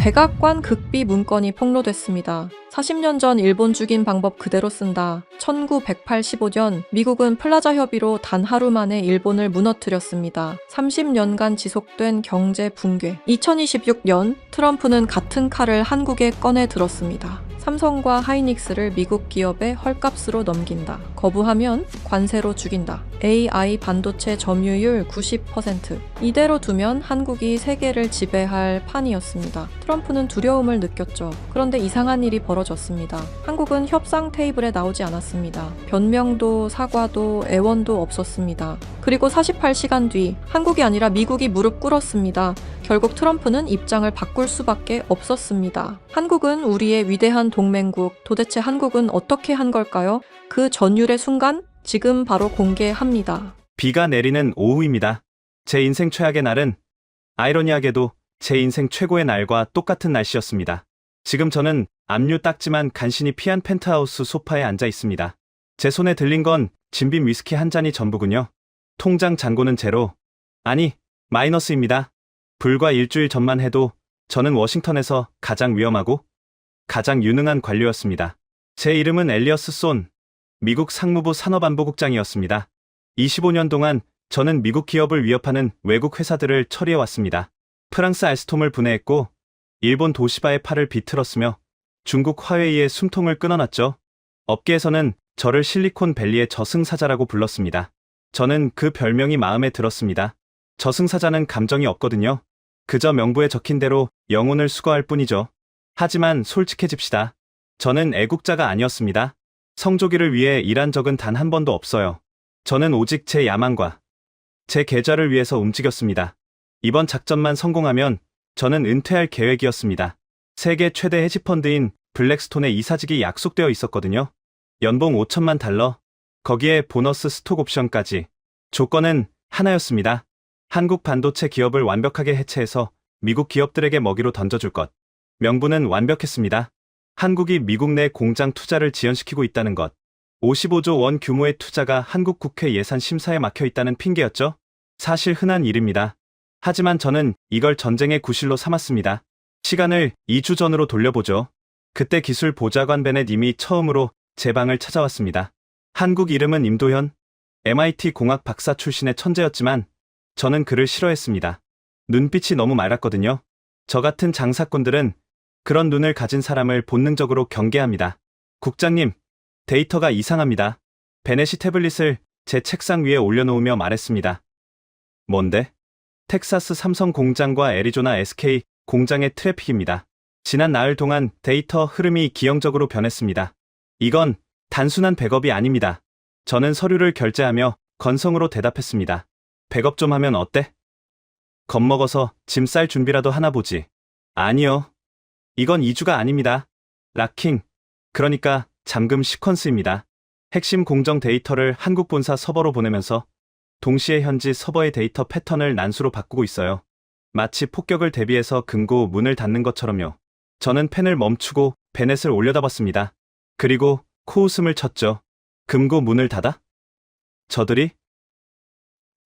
백악관 극비 문건이 폭로됐습니다. 40년 전 일본 죽인 방법 그대로 쓴다. 1985년 미국은 플라자 협의로 단 하루 만에 일본을 무너뜨렸습니다. 30년간 지속된 경제 붕괴. 2026년 트럼프는 같은 칼을 한국에 꺼내 들었습니다. 삼성과 하이닉스를 미국 기업에 헐값으로 넘긴다. 거부하면 관세로 죽인다. AI 반도체 점유율 90%. 이대로 두면 한국이 세계를 지배할 판이었습니다. 트럼프는 두려움을 느꼈죠. 그런데 이상한 일이 벌어졌습니다. 한국은 협상 테이블에 나오지 않았습니다. 변명도 사과도 애원도 없었습니다. 그리고 48시간 뒤 한국이 아니라 미국이 무릎 꿇었습니다. 결국 트럼프는 입장을 바꿀 수밖에 없었습니다. 한국은 우리의 위대한 동맹국. 도대체 한국은 어떻게 한 걸까요? 그 전율의 순간 지금 바로 공개합니다. 비가 내리는 오후입니다. 제 인생 최악의 날은 아이러니하게도 제 인생 최고의 날과 똑같은 날씨였습니다. 지금 저는 압류 딱지만 간신히 피한 펜트하우스 소파에 앉아 있습니다. 제 손에 들린 건 진빔 위스키 한 잔이 전부군요. 통장 잔고는 제로, 아니 마이너스입니다. 불과 일주일 전만 해도 저는 워싱턴에서 가장 위험하고 가장 유능한 관료였습니다. 제 이름은 엘리어스 손, 미국 상무부 산업안보국장이었습니다. 25년 동안 저는 미국 기업을 위협하는 외국 회사들을 처리해왔습니다. 프랑스 알스톰을 분해했고 일본 도시바의 팔을 비틀었으며 중국 화웨이의 숨통을 끊어놨죠. 업계에서는 저를 실리콘밸리의 저승사자라고 불렀습니다. 저는 그 별명이 마음에 들었습니다. 저승사자는 감정이 없거든요. 그저 명부에 적힌 대로 영혼을 수거할 뿐이죠. 하지만 솔직해집시다. 저는 애국자가 아니었습니다. 성조기를 위해 일한 적은 단 한 번도 없어요. 저는 오직 제 야망과 제 계좌를 위해서 움직였습니다. 이번 작전만 성공하면 저는 은퇴할 계획이었습니다. 세계 최대 헤지펀드인 블랙스톤에 이사직이 약속되어 있었거든요. 연봉 5천만 달러, 거기에 보너스 스톡 옵션까지. 조건은 하나였습니다. 한국 반도체 기업을 완벽하게 해체해서 미국 기업들에게 먹이로 던져줄 것. 명분은 완벽했습니다. 한국이 미국 내 공장 투자를 지연시키고 있다는 것. 55조 원 규모의 투자가 한국 국회 예산 심사에 막혀 있다는 핑계였죠. 사실 흔한 일입니다. 하지만 저는 이걸 전쟁의 구실로 삼았습니다. 시간을 2주 전으로 돌려보죠. 그때 기술 보좌관 베넷 님이 처음으로 제 방을 찾아왔습니다. 한국 이름은 임도현, MIT 공학 박사 출신의 천재였지만 저는 그를 싫어했습니다. 눈빛이 너무 맑았거든요. 저 같은 장사꾼들은 그런 눈을 가진 사람을 본능적으로 경계합니다. 국장님, 데이터가 이상합니다. 베넷이 태블릿을 제 책상 위에 올려놓으며 말했습니다. 뭔데? 텍사스 삼성 공장과 애리조나 SK 공장의 트래픽입니다. 지난 나흘 동안 데이터 흐름이 기형적으로 변했습니다. 이건 단순한 백업이 아닙니다. 저는 서류를 결제하며 건성으로 대답했습니다. 백업 좀 하면 어때? 겁먹어서 짐 쌀 준비라도 하나 보지. 아니요. 이건 2주가 아닙니다. 락킹, 그러니까 잠금 시퀀스입니다. 핵심 공정 데이터를 한국 본사 서버로 보내면서 동시에 현지 서버의 데이터 패턴을 난수로 바꾸고 있어요. 마치 폭격을 대비해서 금고 문을 닫는 것처럼요. 저는 펜을 멈추고 베넷을 올려다봤습니다. 그리고 코웃음을 쳤죠. 금고 문을 닫아? 저들이?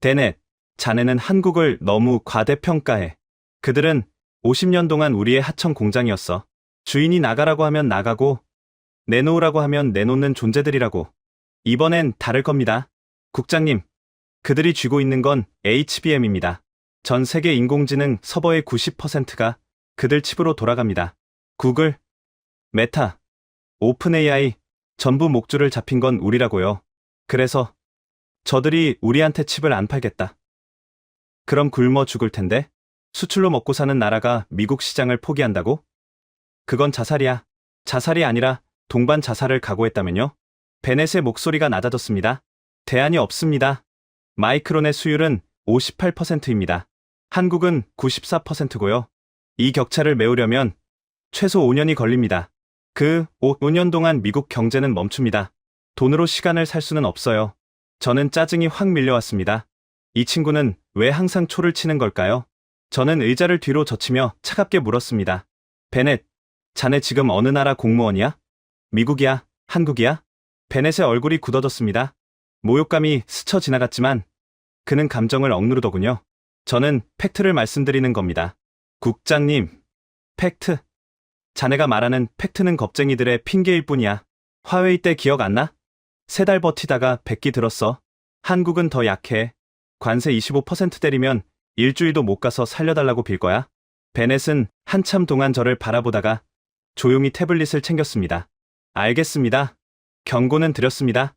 베넷, 자네는 한국을 너무 과대평가해. 그들은 50년 동안 우리의 하청 공장이었어. 주인이 나가라고 하면 나가고 내놓으라고 하면 내놓는 존재들이라고. 이번엔 다를 겁니다. 국장님, 그들이 쥐고 있는 건 HBM입니다. 전 세계 인공지능 서버의 90%가 그들 칩으로 돌아갑니다. 구글, 메타, 오픈 AI, 전부 목줄을 잡힌 건 우리라고요. 그래서 저들이 우리한테 칩을 안 팔겠다. 그럼 굶어 죽을 텐데? 수출로 먹고 사는 나라가 미국 시장을 포기한다고? 그건 자살이야. 자살이 아니라 동반 자살을 각오했다면요? 베넷의 목소리가 낮아졌습니다. 대안이 없습니다. 마이크론의 수율은 58%입니다. 한국은 94%고요. 이 격차를 메우려면 최소 5년이 걸립니다. 그 5년 동안 미국 경제는 멈춥니다. 돈으로 시간을 살 수는 없어요. 저는 짜증이 확 밀려왔습니다. 이 친구는 왜 항상 초를 치는 걸까요? 저는 의자를 뒤로 젖히며 차갑게 물었습니다. 베넷, 자네 지금 어느 나라 공무원이야? 미국이야? 한국이야? 베넷의 얼굴이 굳어졌습니다. 모욕감이 스쳐 지나갔지만 그는 감정을 억누르더군요. 저는 팩트를 말씀드리는 겁니다. 국장님, 팩트. 자네가 말하는 팩트는 겁쟁이들의 핑계일 뿐이야. 화웨이 때 기억 안 나? 3달 버티다가 100기 들었어. 한국은 더 약해. 관세 25% 때리면 일주일도 못 가서 살려달라고 빌 거야. 베넷은 한참 동안 저를 바라보다가 조용히 태블릿을 챙겼습니다. 알겠습니다. 경고는 드렸습니다.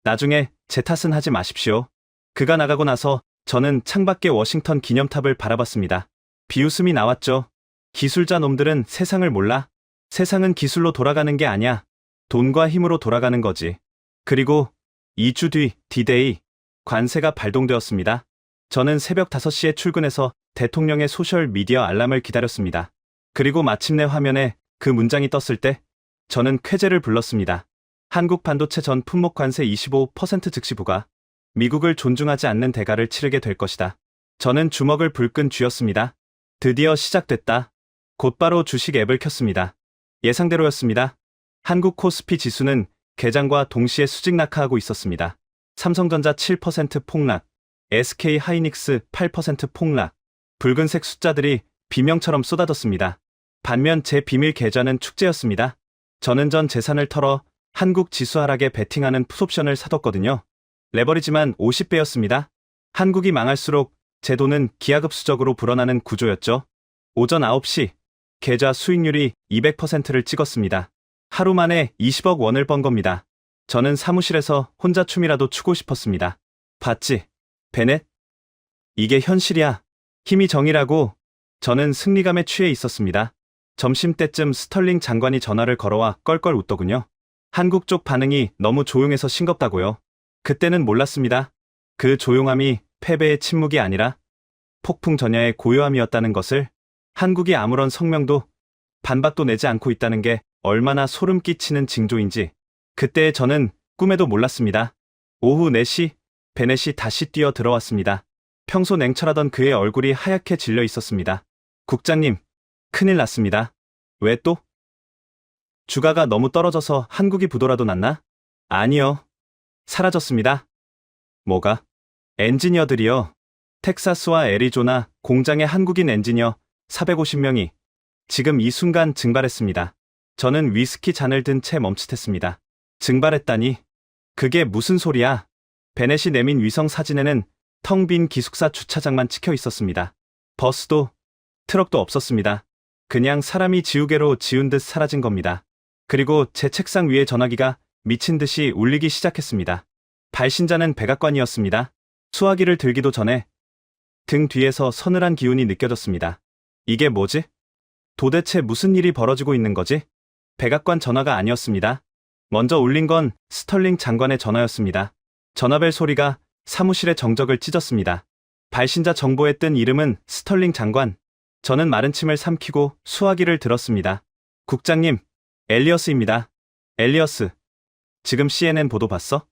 나중에 제 탓은 하지 마십시오. 그가 나가고 나서 저는 창밖의 워싱턴 기념탑을 바라봤습니다. 비웃음이 나왔죠. 기술자 놈들은 세상을 몰라. 세상은 기술로 돌아가는 게 아니야. 돈과 힘으로 돌아가는 거지. 그리고 2주 뒤 D-Day, 관세가 발동되었습니다. 저는 새벽 5시에 출근해서 대통령의 소셜 미디어 알람을 기다렸습니다. 그리고 마침내 화면에 그 문장이 떴을 때 저는 쾌재를 불렀습니다. 한국 반도체 전 품목 관세 25% 즉시 부과. 미국을 존중하지 않는 대가를 치르게 될 것이다. 저는 주먹을 불끈 쥐었습니다. 드디어 시작됐다. 곧바로 주식 앱을 켰습니다. 예상대로였습니다. 한국 코스피 지수는 개장과 동시에 수직 낙하하고 있었습니다. 삼성전자 7% 폭락, SK 하이닉스 8% 폭락, 붉은색 숫자들이 비명처럼 쏟아졌습니다. 반면 제 비밀 계좌는 축제였습니다. 저는 전 재산을 털어 한국 지수 하락에 베팅하는 풋옵션을 사뒀거든요. 레버리지만 50배였습니다. 한국이 망할수록 제 돈은 기하급수적으로 불어나는 구조였죠. 오전 9시, 계좌 수익률이 200%를 찍었습니다. 하루 만에 20억 원을 번 겁니다. 저는 사무실에서 혼자 춤이라도 추고 싶었습니다. 봤지? 베넷? 이게 현실이야. 힘이 정이라고. 저는 승리감에 취해 있었습니다. 점심때쯤 스털링 장관이 전화를 걸어와 껄껄 웃더군요. 한국 쪽 반응이 너무 조용해서 싱겁다고요. 그때는 몰랐습니다. 그 조용함이 패배의 침묵이 아니라 폭풍 전야의 고요함이었다는 것을. 한국이 아무런 성명도 반박도 내지 않고 있다는 게 얼마나 소름 끼치는 징조인지 그때 저는 꿈에도 몰랐습니다. 오후 4시 베넷이 다시 뛰어 들어왔습니다. 평소 냉철하던 그의 얼굴이 하얗게 질려 있었습니다. 국장님, 큰일 났습니다. 왜 또? 주가가 너무 떨어져서 한국이 부도라도 났나? 아니요. 사라졌습니다. 뭐가? 엔지니어들이요. 텍사스와 애리조나 공장의 한국인 엔지니어 450명이 지금 이 순간 증발했습니다. 저는 위스키 잔을 든 채 멈칫했습니다. 증발했다니? 그게 무슨 소리야? 베넷이 내민 위성 사진에는 텅 빈 기숙사 주차장만 찍혀 있었습니다. 버스도, 트럭도 없었습니다. 그냥 사람이 지우개로 지운 듯 사라진 겁니다. 그리고 제 책상 위에 전화기가 미친 듯이 울리기 시작했습니다. 발신자는 백악관이었습니다. 수화기를 들기도 전에 등 뒤에서 서늘한 기운이 느껴졌습니다. 이게 뭐지? 도대체 무슨 일이 벌어지고 있는 거지? 백악관 전화가 아니었습니다. 먼저 울린 건 스털링 장관의 전화였습니다. 전화벨 소리가 사무실의 정적을 찢었습니다. 발신자 정보에 뜬 이름은 스털링 장관. 저는 마른 침을 삼키고 수화기를 들었습니다. 국장님, 엘리어스입니다. 엘리어스. 지금 CNN 보도 봤어?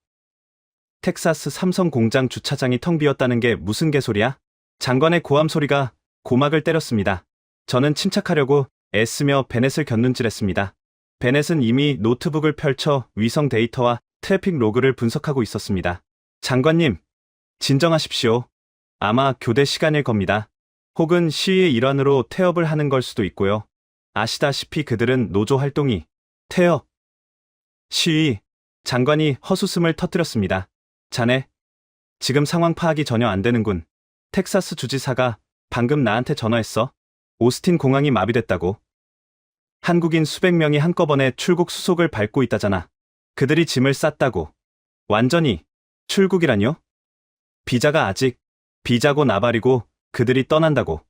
텍사스 삼성 공장 주차장이 텅 비었다는 게 무슨 개소리야? 장관의 고함 소리가 고막을 때렸습니다. 저는 침착하려고 애쓰며 베넷을 곁눈질했습니다. 베넷은 이미 노트북을 펼쳐 위성 데이터와 트래픽 로그를 분석하고 있었습니다. 장관님, 진정하십시오. 아마 교대 시간일 겁니다. 혹은 시위의 일환으로 태업을 하는 걸 수도 있고요. 아시다시피 그들은 노조 활동이 태업, 시위, 장관이 헛웃음을 터뜨렸습니다. 자네, 지금 상황 파악이 전혀 안 되는군. 텍사스 주지사가 방금 나한테 전화했어. 오스틴 공항이 마비됐다고. 한국인 수백 명이 한꺼번에 출국 수속을 밟고 있다잖아. 그들이 짐을 쌌다고. 완전히 출국이라뇨? 비자가 아직 비자고 나발이고 그들이 떠난다고.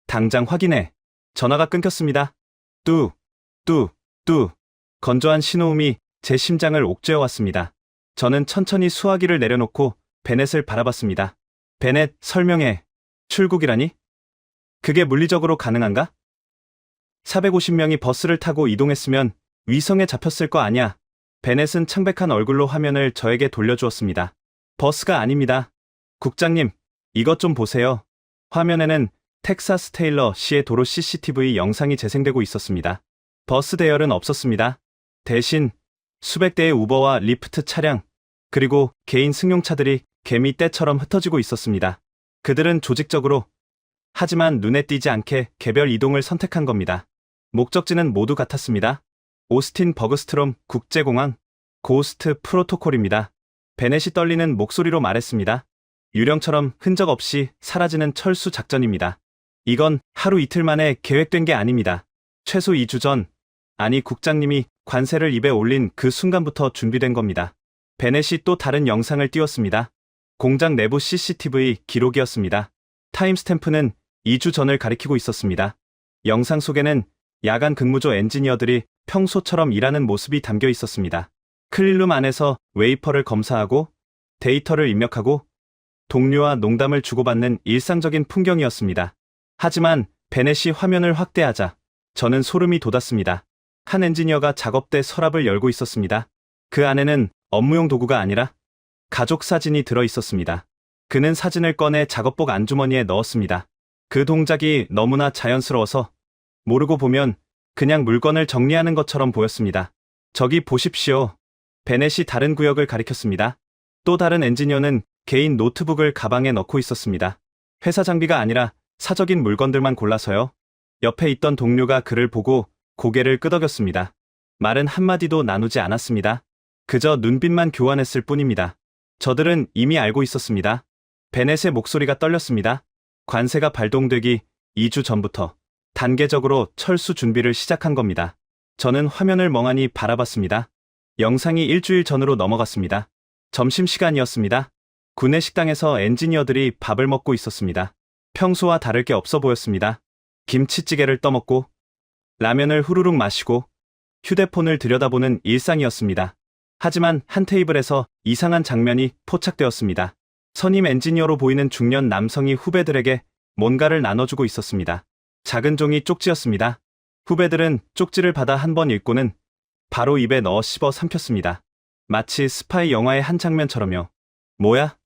당장 확인해. 전화가 끊겼습니다. 뚜. 건조한 신호음이 제 심장을 옥죄어왔습니다. 저는 천천히 수화기를 내려놓고 베넷을 바라봤습니다. 베넷, 설명해. 출국이라니? 그게 물리적으로 가능한가? 450명이 버스를 타고 이동했으면 위성에 잡혔을 거 아니야. 베넷은 창백한 얼굴로 화면을 저에게 돌려주었습니다. 버스가 아닙니다. 국장님, 이것 좀 보세요. 화면에는 텍사스 테일러 시의 도로 CCTV 영상이 재생되고 있었습니다. 버스 대열은 없었습니다. 대신 수백 대의 우버와 리프트 차량, 그리고 개인 승용차들이 개미 떼처럼 흩어지고 있었습니다. 그들은 조직적으로, 하지만 눈에 띄지 않게 개별 이동을 선택한 겁니다. 목적지는 모두 같았습니다. 오스틴 버그스트롬 국제공항, 고스트 프로토콜입니다. 베넷이 떨리는 목소리로 말했습니다. 유령처럼 흔적 없이 사라지는 철수 작전입니다. 이건 하루 이틀 만에 계획된 게 아닙니다. 최소 2주 전, 아니 국장님이 관세를 입에 올린 그 순간부터 준비된 겁니다. 베넷이 또 다른 영상을 띄웠습니다. 공장 내부 CCTV 기록이었습니다. 타임스탬프는 2주 전을 가리키고 있었습니다. 영상 속에는 야간 근무조 엔지니어들이 평소처럼 일하는 모습이 담겨 있었습니다. 클린룸 안에서 웨이퍼를 검사하고 데이터를 입력하고 동료와 농담을 주고받는 일상적인 풍경이었습니다. 하지만 베넷이 화면을 확대하자 저는 소름이 돋았습니다. 한 엔지니어가 작업대 서랍을 열고 있었습니다. 그 안에는 업무용 도구가 아니라 가족 사진이 들어 있었습니다. 그는 사진을 꺼내 작업복 안주머니에 넣었습니다. 그 동작이 너무나 자연스러워서 모르고 보면 그냥 물건을 정리하는 것처럼 보였습니다. 저기 보십시오. 베넷이 다른 구역을 가리켰습니다. 또 다른 엔지니어는 개인 노트북을 가방에 넣고 있었습니다. 회사 장비가 아니라 사적인 물건들만 골라서요. 옆에 있던 동료가 그를 보고 고개를 끄덕였습니다. 말은 한마디도 나누지 않았습니다. 그저 눈빛만 교환했을 뿐입니다. 저들은 이미 알고 있었습니다. 베넷의 목소리가 떨렸습니다. 관세가 발동되기 2주 전부터 단계적으로 철수 준비를 시작한 겁니다. 저는 화면을 멍하니 바라봤습니다. 영상이 일주일 전으로 넘어갔습니다. 점심시간이었습니다. 구내 식당에서 엔지니어들이 밥을 먹고 있었습니다. 평소와 다를 게 없어 보였습니다. 김치찌개를 떠먹고 라면을 후루룩 마시고 휴대폰을 들여다보는 일상이었습니다. 하지만 한 테이블에서 이상한 장면이 포착되었습니다. 선임 엔지니어로 보이는 중년 남성이 후배들에게 뭔가를 나눠주고 있었습니다. 작은 종이 쪽지였습니다. 후배들은 쪽지를 받아 한 번 읽고는 바로 입에 넣어 씹어 삼켰습니다. 마치 스파이 영화의 한 장면처럼요. 뭐야?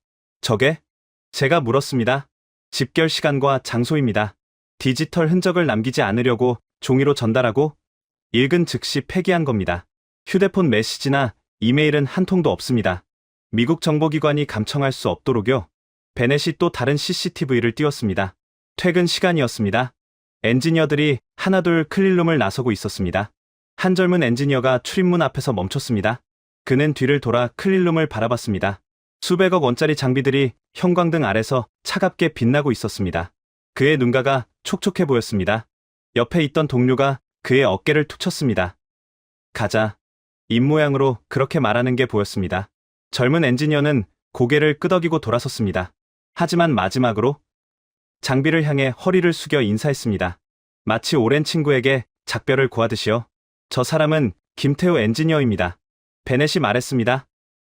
저게? 제가 물었습니다. 집결 시간과 장소입니다. 디지털 흔적을 남기지 않으려고 종이로 전달하고 읽은 즉시 폐기한 겁니다. 휴대폰 메시지나 이메일은 한 통도 없습니다. 미국 정보기관이 감청할 수 없도록요. 베넷이 또 다른 CCTV를 띄웠습니다. 퇴근 시간이었습니다. 엔지니어들이 하나둘 클린룸을 나서고 있었습니다. 한 젊은 엔지니어가 출입문 앞에서 멈췄습니다. 그는 뒤를 돌아 클린룸을 바라봤습니다. 수백억 원짜리 장비들이 형광등 아래서 차갑게 빛나고 있었습니다. 그의 눈가가 촉촉해 보였습니다. 옆에 있던 동료가 그의 어깨를 툭 쳤습니다. 가자. 입모양으로 그렇게 말하는 게 보였습니다. 젊은 엔지니어는 고개를 끄덕이고 돌아섰습니다. 하지만 마지막으로 장비를 향해 허리를 숙여 인사했습니다. 마치 오랜 친구에게 작별을 구하듯이요. 저 사람은 김태호 엔지니어입니다. 베넷이 말했습니다.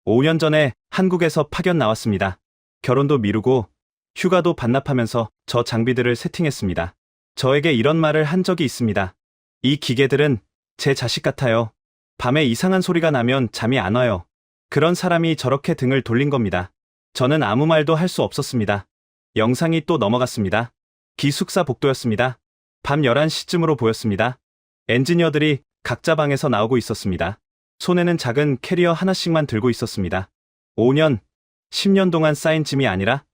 5년 전에 한국에서 파견 나왔습니다. 결혼도 미루고 휴가도 반납하면서 저 장비들을 세팅했습니다. 저에게 이런 말을 한 적이 있습니다. 이 기계들은 제 자식 같아요. 밤에 이상한 소리가 나면 잠이 안 와요. 그런 사람이 저렇게 등을 돌린 겁니다. 저는 아무 말도 할 수 없었습니다. 영상이 또 넘어갔습니다. 기숙사 복도였습니다. 밤 11시쯤으로 보였습니다. 엔지니어들이 각자 방에서 나오고 있었습니다. 손에는 작은 캐리어 하나씩만 들고 있었습니다. 5년, 10년 동안 쌓인 짐이 아니라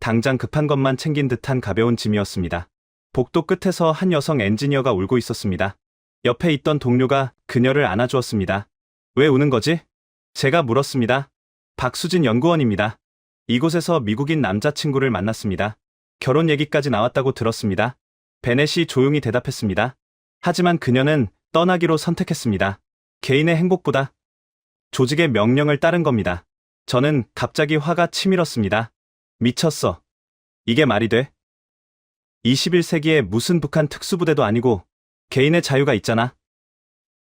당장 급한 것만 챙긴 듯한 가벼운 짐이었습니다. 복도 끝에서 한 여성 엔지니어가 울고 있었습니다. 옆에 있던 동료가 그녀를 안아주었습니다. 왜 우는 거지? 제가 물었습니다. 박수진 연구원입니다. 이곳에서 미국인 남자친구를 만났습니다. 결혼 얘기까지 나왔다고 들었습니다. 베넷이 조용히 대답했습니다. 하지만 그녀는 떠나기로 선택했습니다. 개인의 행복보다 조직의 명령을 따른 겁니다. 저는 갑자기 화가 치밀었습니다. 미쳤어. 이게 말이 돼? 21세기에 무슨 북한 특수부대도 아니고 개인의 자유가 있잖아.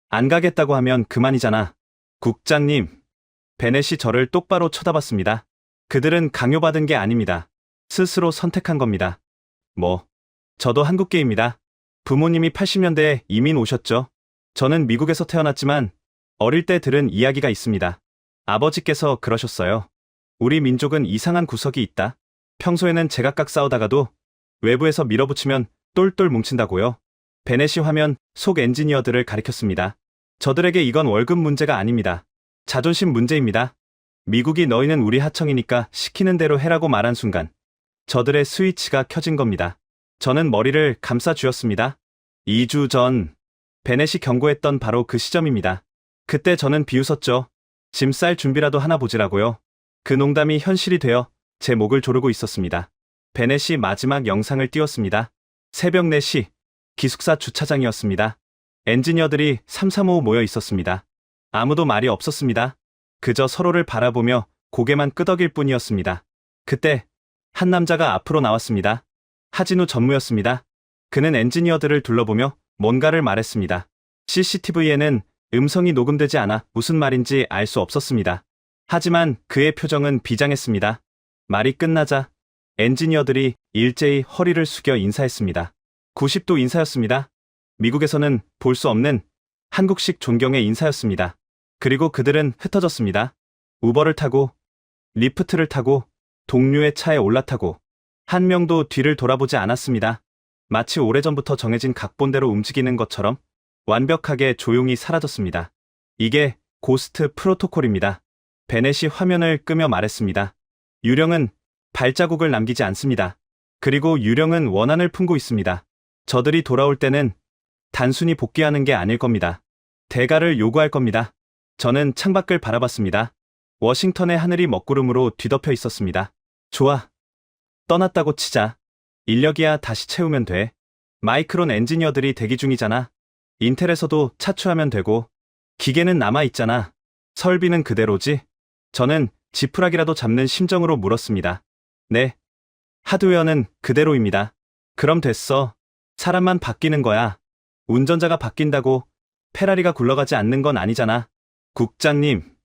안 가겠다고 하면 그만이잖아. 국장님. 베넷이 저를 똑바로 쳐다봤습니다. 그들은 강요받은 게 아닙니다. 스스로 선택한 겁니다. 저도 한국계입니다. 부모님이 80년대에 이민 오셨죠. 저는 미국에서 태어났지만 어릴 때 들은 이야기가 있습니다. 아버지께서 그러셨어요. 우리 민족은 이상한 구석이 있다. 평소에는 제각각 싸우다가도 외부에서 밀어붙이면 똘똘 뭉친다고요. 베넷이 화면 속 엔지니어들을 가리켰습니다. 저들에게 이건 월급 문제가 아닙니다. 자존심 문제입니다. 미국이 너희는 우리 하청이니까 시키는 대로 해라고 말한 순간 저들의 스위치가 켜진 겁니다. 저는 머리를 감싸 쥐었습니다. 2주 전 베넷이 경고했던 바로 그 시점입니다. 그때 저는 비웃었죠. 짐 쌀 준비라도 하나 보지라고요. 그 농담이 현실이 되어 제 목을 조르고 있었습니다. 베넷이 마지막 영상을 띄웠습니다. 새벽 4시, 기숙사 주차장이었습니다. 엔지니어들이 335 모여 있었습니다. 아무도 말이 없었습니다. 그저 서로를 바라보며 고개만 끄덕일 뿐이었습니다. 그때 한 남자가 앞으로 나왔습니다. 하진우 전무였습니다. 그는 엔지니어들을 둘러보며 뭔가를 말했습니다. CCTV에는 음성이 녹음되지 않아 무슨 말인지 알 수 없었습니다. 하지만 그의 표정은 비장했습니다. 말이 끝나자 엔지니어들이 일제히 허리를 숙여 인사했습니다. 90도 인사였습니다. 미국에서는 볼 수 없는 한국식 존경의 인사였습니다. 그리고 그들은 흩어졌습니다. 우버를 타고, 리프트를 타고, 동료의 차에 올라타고, 한 명도 뒤를 돌아보지 않았습니다. 마치 오래전부터 정해진 각본대로 움직이는 것처럼 완벽하게 조용히 사라졌습니다. 이게 고스트 프로토콜입니다. 베넷이 화면을 끄며 말했습니다. 유령은 발자국을 남기지 않습니다. 그리고 유령은 원한을 품고 있습니다. 저들이 돌아올 때는 단순히 복귀하는 게 아닐 겁니다. 대가를 요구할 겁니다. 저는 창밖을 바라봤습니다. 워싱턴의 하늘이 먹구름으로 뒤덮여 있었습니다. 좋아. 떠났다고 치자. 인력이야 다시 채우면 돼. 마이크론 엔지니어들이 대기 중이잖아. 인텔에서도 차출하면 되고. 기계는 남아있잖아. 설비는 그대로지? 저는 지푸라기라도 잡는 심정으로 물었습니다. 네. 하드웨어는 그대로입니다. 그럼 됐어. 사람만 바뀌는 거야. 운전자가 바뀐다고 페라리가 굴러가지 않는 건 아니잖아. 국장님.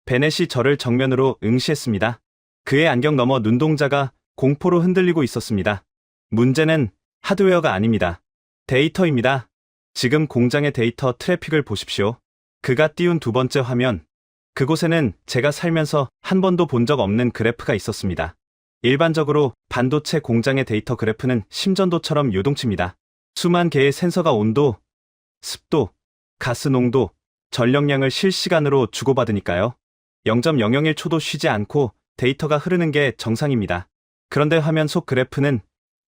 베넷이 저를 정면으로 응시했습니다. 그의 안경 너머 눈동자가 공포로 흔들리고 있었습니다. 문제는 하드웨어가 아닙니다. 데이터입니다. 지금 공장의 데이터 트래픽을 보십시오. 그가 띄운 두 번째 화면. 그곳에는 제가 살면서 한 번도 본 적 없는 그래프가 있었습니다. 일반적으로 반도체 공장의 데이터 그래프는 심전도처럼 요동칩니다. 수만 개의 센서가 온도, 습도, 가스 농도, 전력량을 실시간으로 주고받으니까요. 0.001초도 쉬지 않고 데이터가 흐르는 게 정상입니다. 그런데 화면 속 그래프는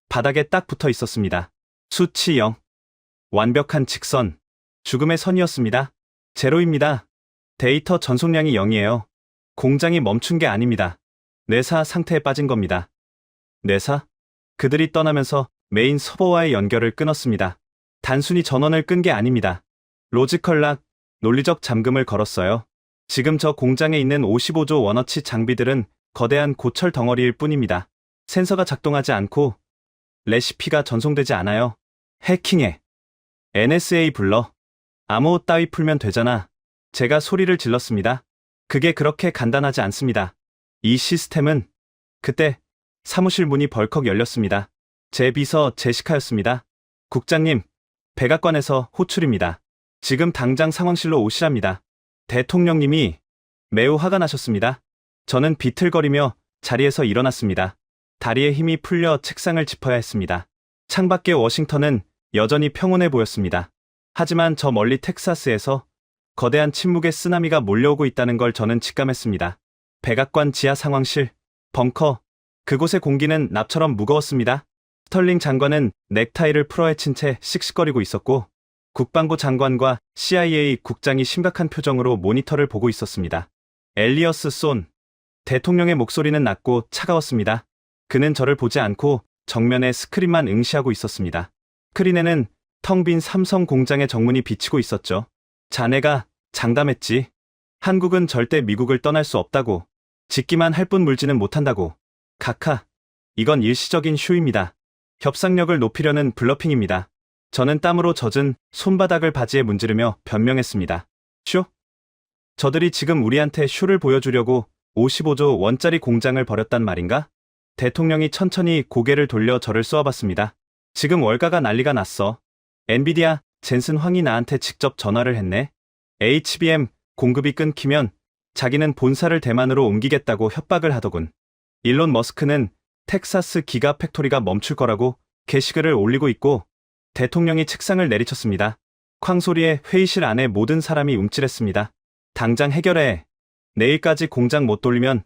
바닥에 딱 붙어 있었습니다. 수치 0. 완벽한 직선. 죽음의 선이었습니다. 제로입니다. 데이터 전송량이 0이에요. 공장이 멈춘 게 아닙니다. 뇌사 상태에 빠진 겁니다. 뇌사? 그들이 떠나면서 메인 서버와의 연결을 끊었습니다. 단순히 전원을 끈 게 아닙니다. 로지컬 락, 논리적 잠금을 걸었어요. 지금 저 공장에 있는 55조 원어치 장비들은 거대한 고철 덩어리일 뿐입니다. 센서가 작동하지 않고 레시피가 전송되지 않아요. 해킹해. NSA 불러. 암호 따위 풀면 되잖아. 제가 소리를 질렀습니다. 그게 그렇게 간단하지 않습니다. 이 시스템은 그때 사무실 문이 벌컥 열렸습니다. 제 비서 제시카였습니다. 국장님, 백악관에서 호출입니다. 지금 당장 상황실로 오시랍니다. 대통령님이 매우 화가 나셨습니다. 저는 비틀거리며 자리에서 일어났습니다. 다리에 힘이 풀려 책상을 짚어야 했습니다. 창밖의 워싱턴은 여전히 평온해 보였습니다. 하지만 저 멀리 텍사스에서 거대한 침묵의 쓰나미가 몰려오고 있다는 걸 저는 직감했습니다. 백악관 지하 상황실, 벙커, 그곳의 공기는 납처럼 무거웠습니다. 스털링 장관은 넥타이를 풀어헤친 채 씩씩거리고 있었고 국방부 장관과 CIA 국장이 심각한 표정으로 모니터를 보고 있었습니다. 엘리어스 손. 대통령의 목소리는 낮고 차가웠습니다. 그는 저를 보지 않고 정면의 스크린만 응시하고 있었습니다. 스크린에는 텅 빈 삼성 공장의 정문이 비치고 있었죠. 자네가 장담했지. 한국은 절대 미국을 떠날 수 없다고. 짓기만 할 뿐 물지는 못한다고. 카카. 이건 일시적인 쇼입니다. 협상력을 높이려는 블러핑입니다. 저는 땀으로 젖은 손바닥을 바지에 문지르며 변명했습니다. 쇼? 저들이 지금 우리한테 쇼를 보여주려고 55조 원짜리 공장을 벌였단 말인가? 대통령이 천천히 고개를 돌려 저를 쏘아봤습니다. 지금 월가가 난리가 났어. 엔비디아 젠슨 황이 나한테 직접 전화를 했네. HBM 공급이 끊기면 자기는 본사를 대만으로 옮기겠다고 협박을 하더군. 일론 머스크는 텍사스 기가 팩토리가 멈출 거라고 게시글을 올리고 있고 대통령이 책상을 내리쳤습니다. 쾅 소리에 회의실 안에 모든 사람이 움찔했습니다. 당장 해결해. 내일까지 공장 못 돌리면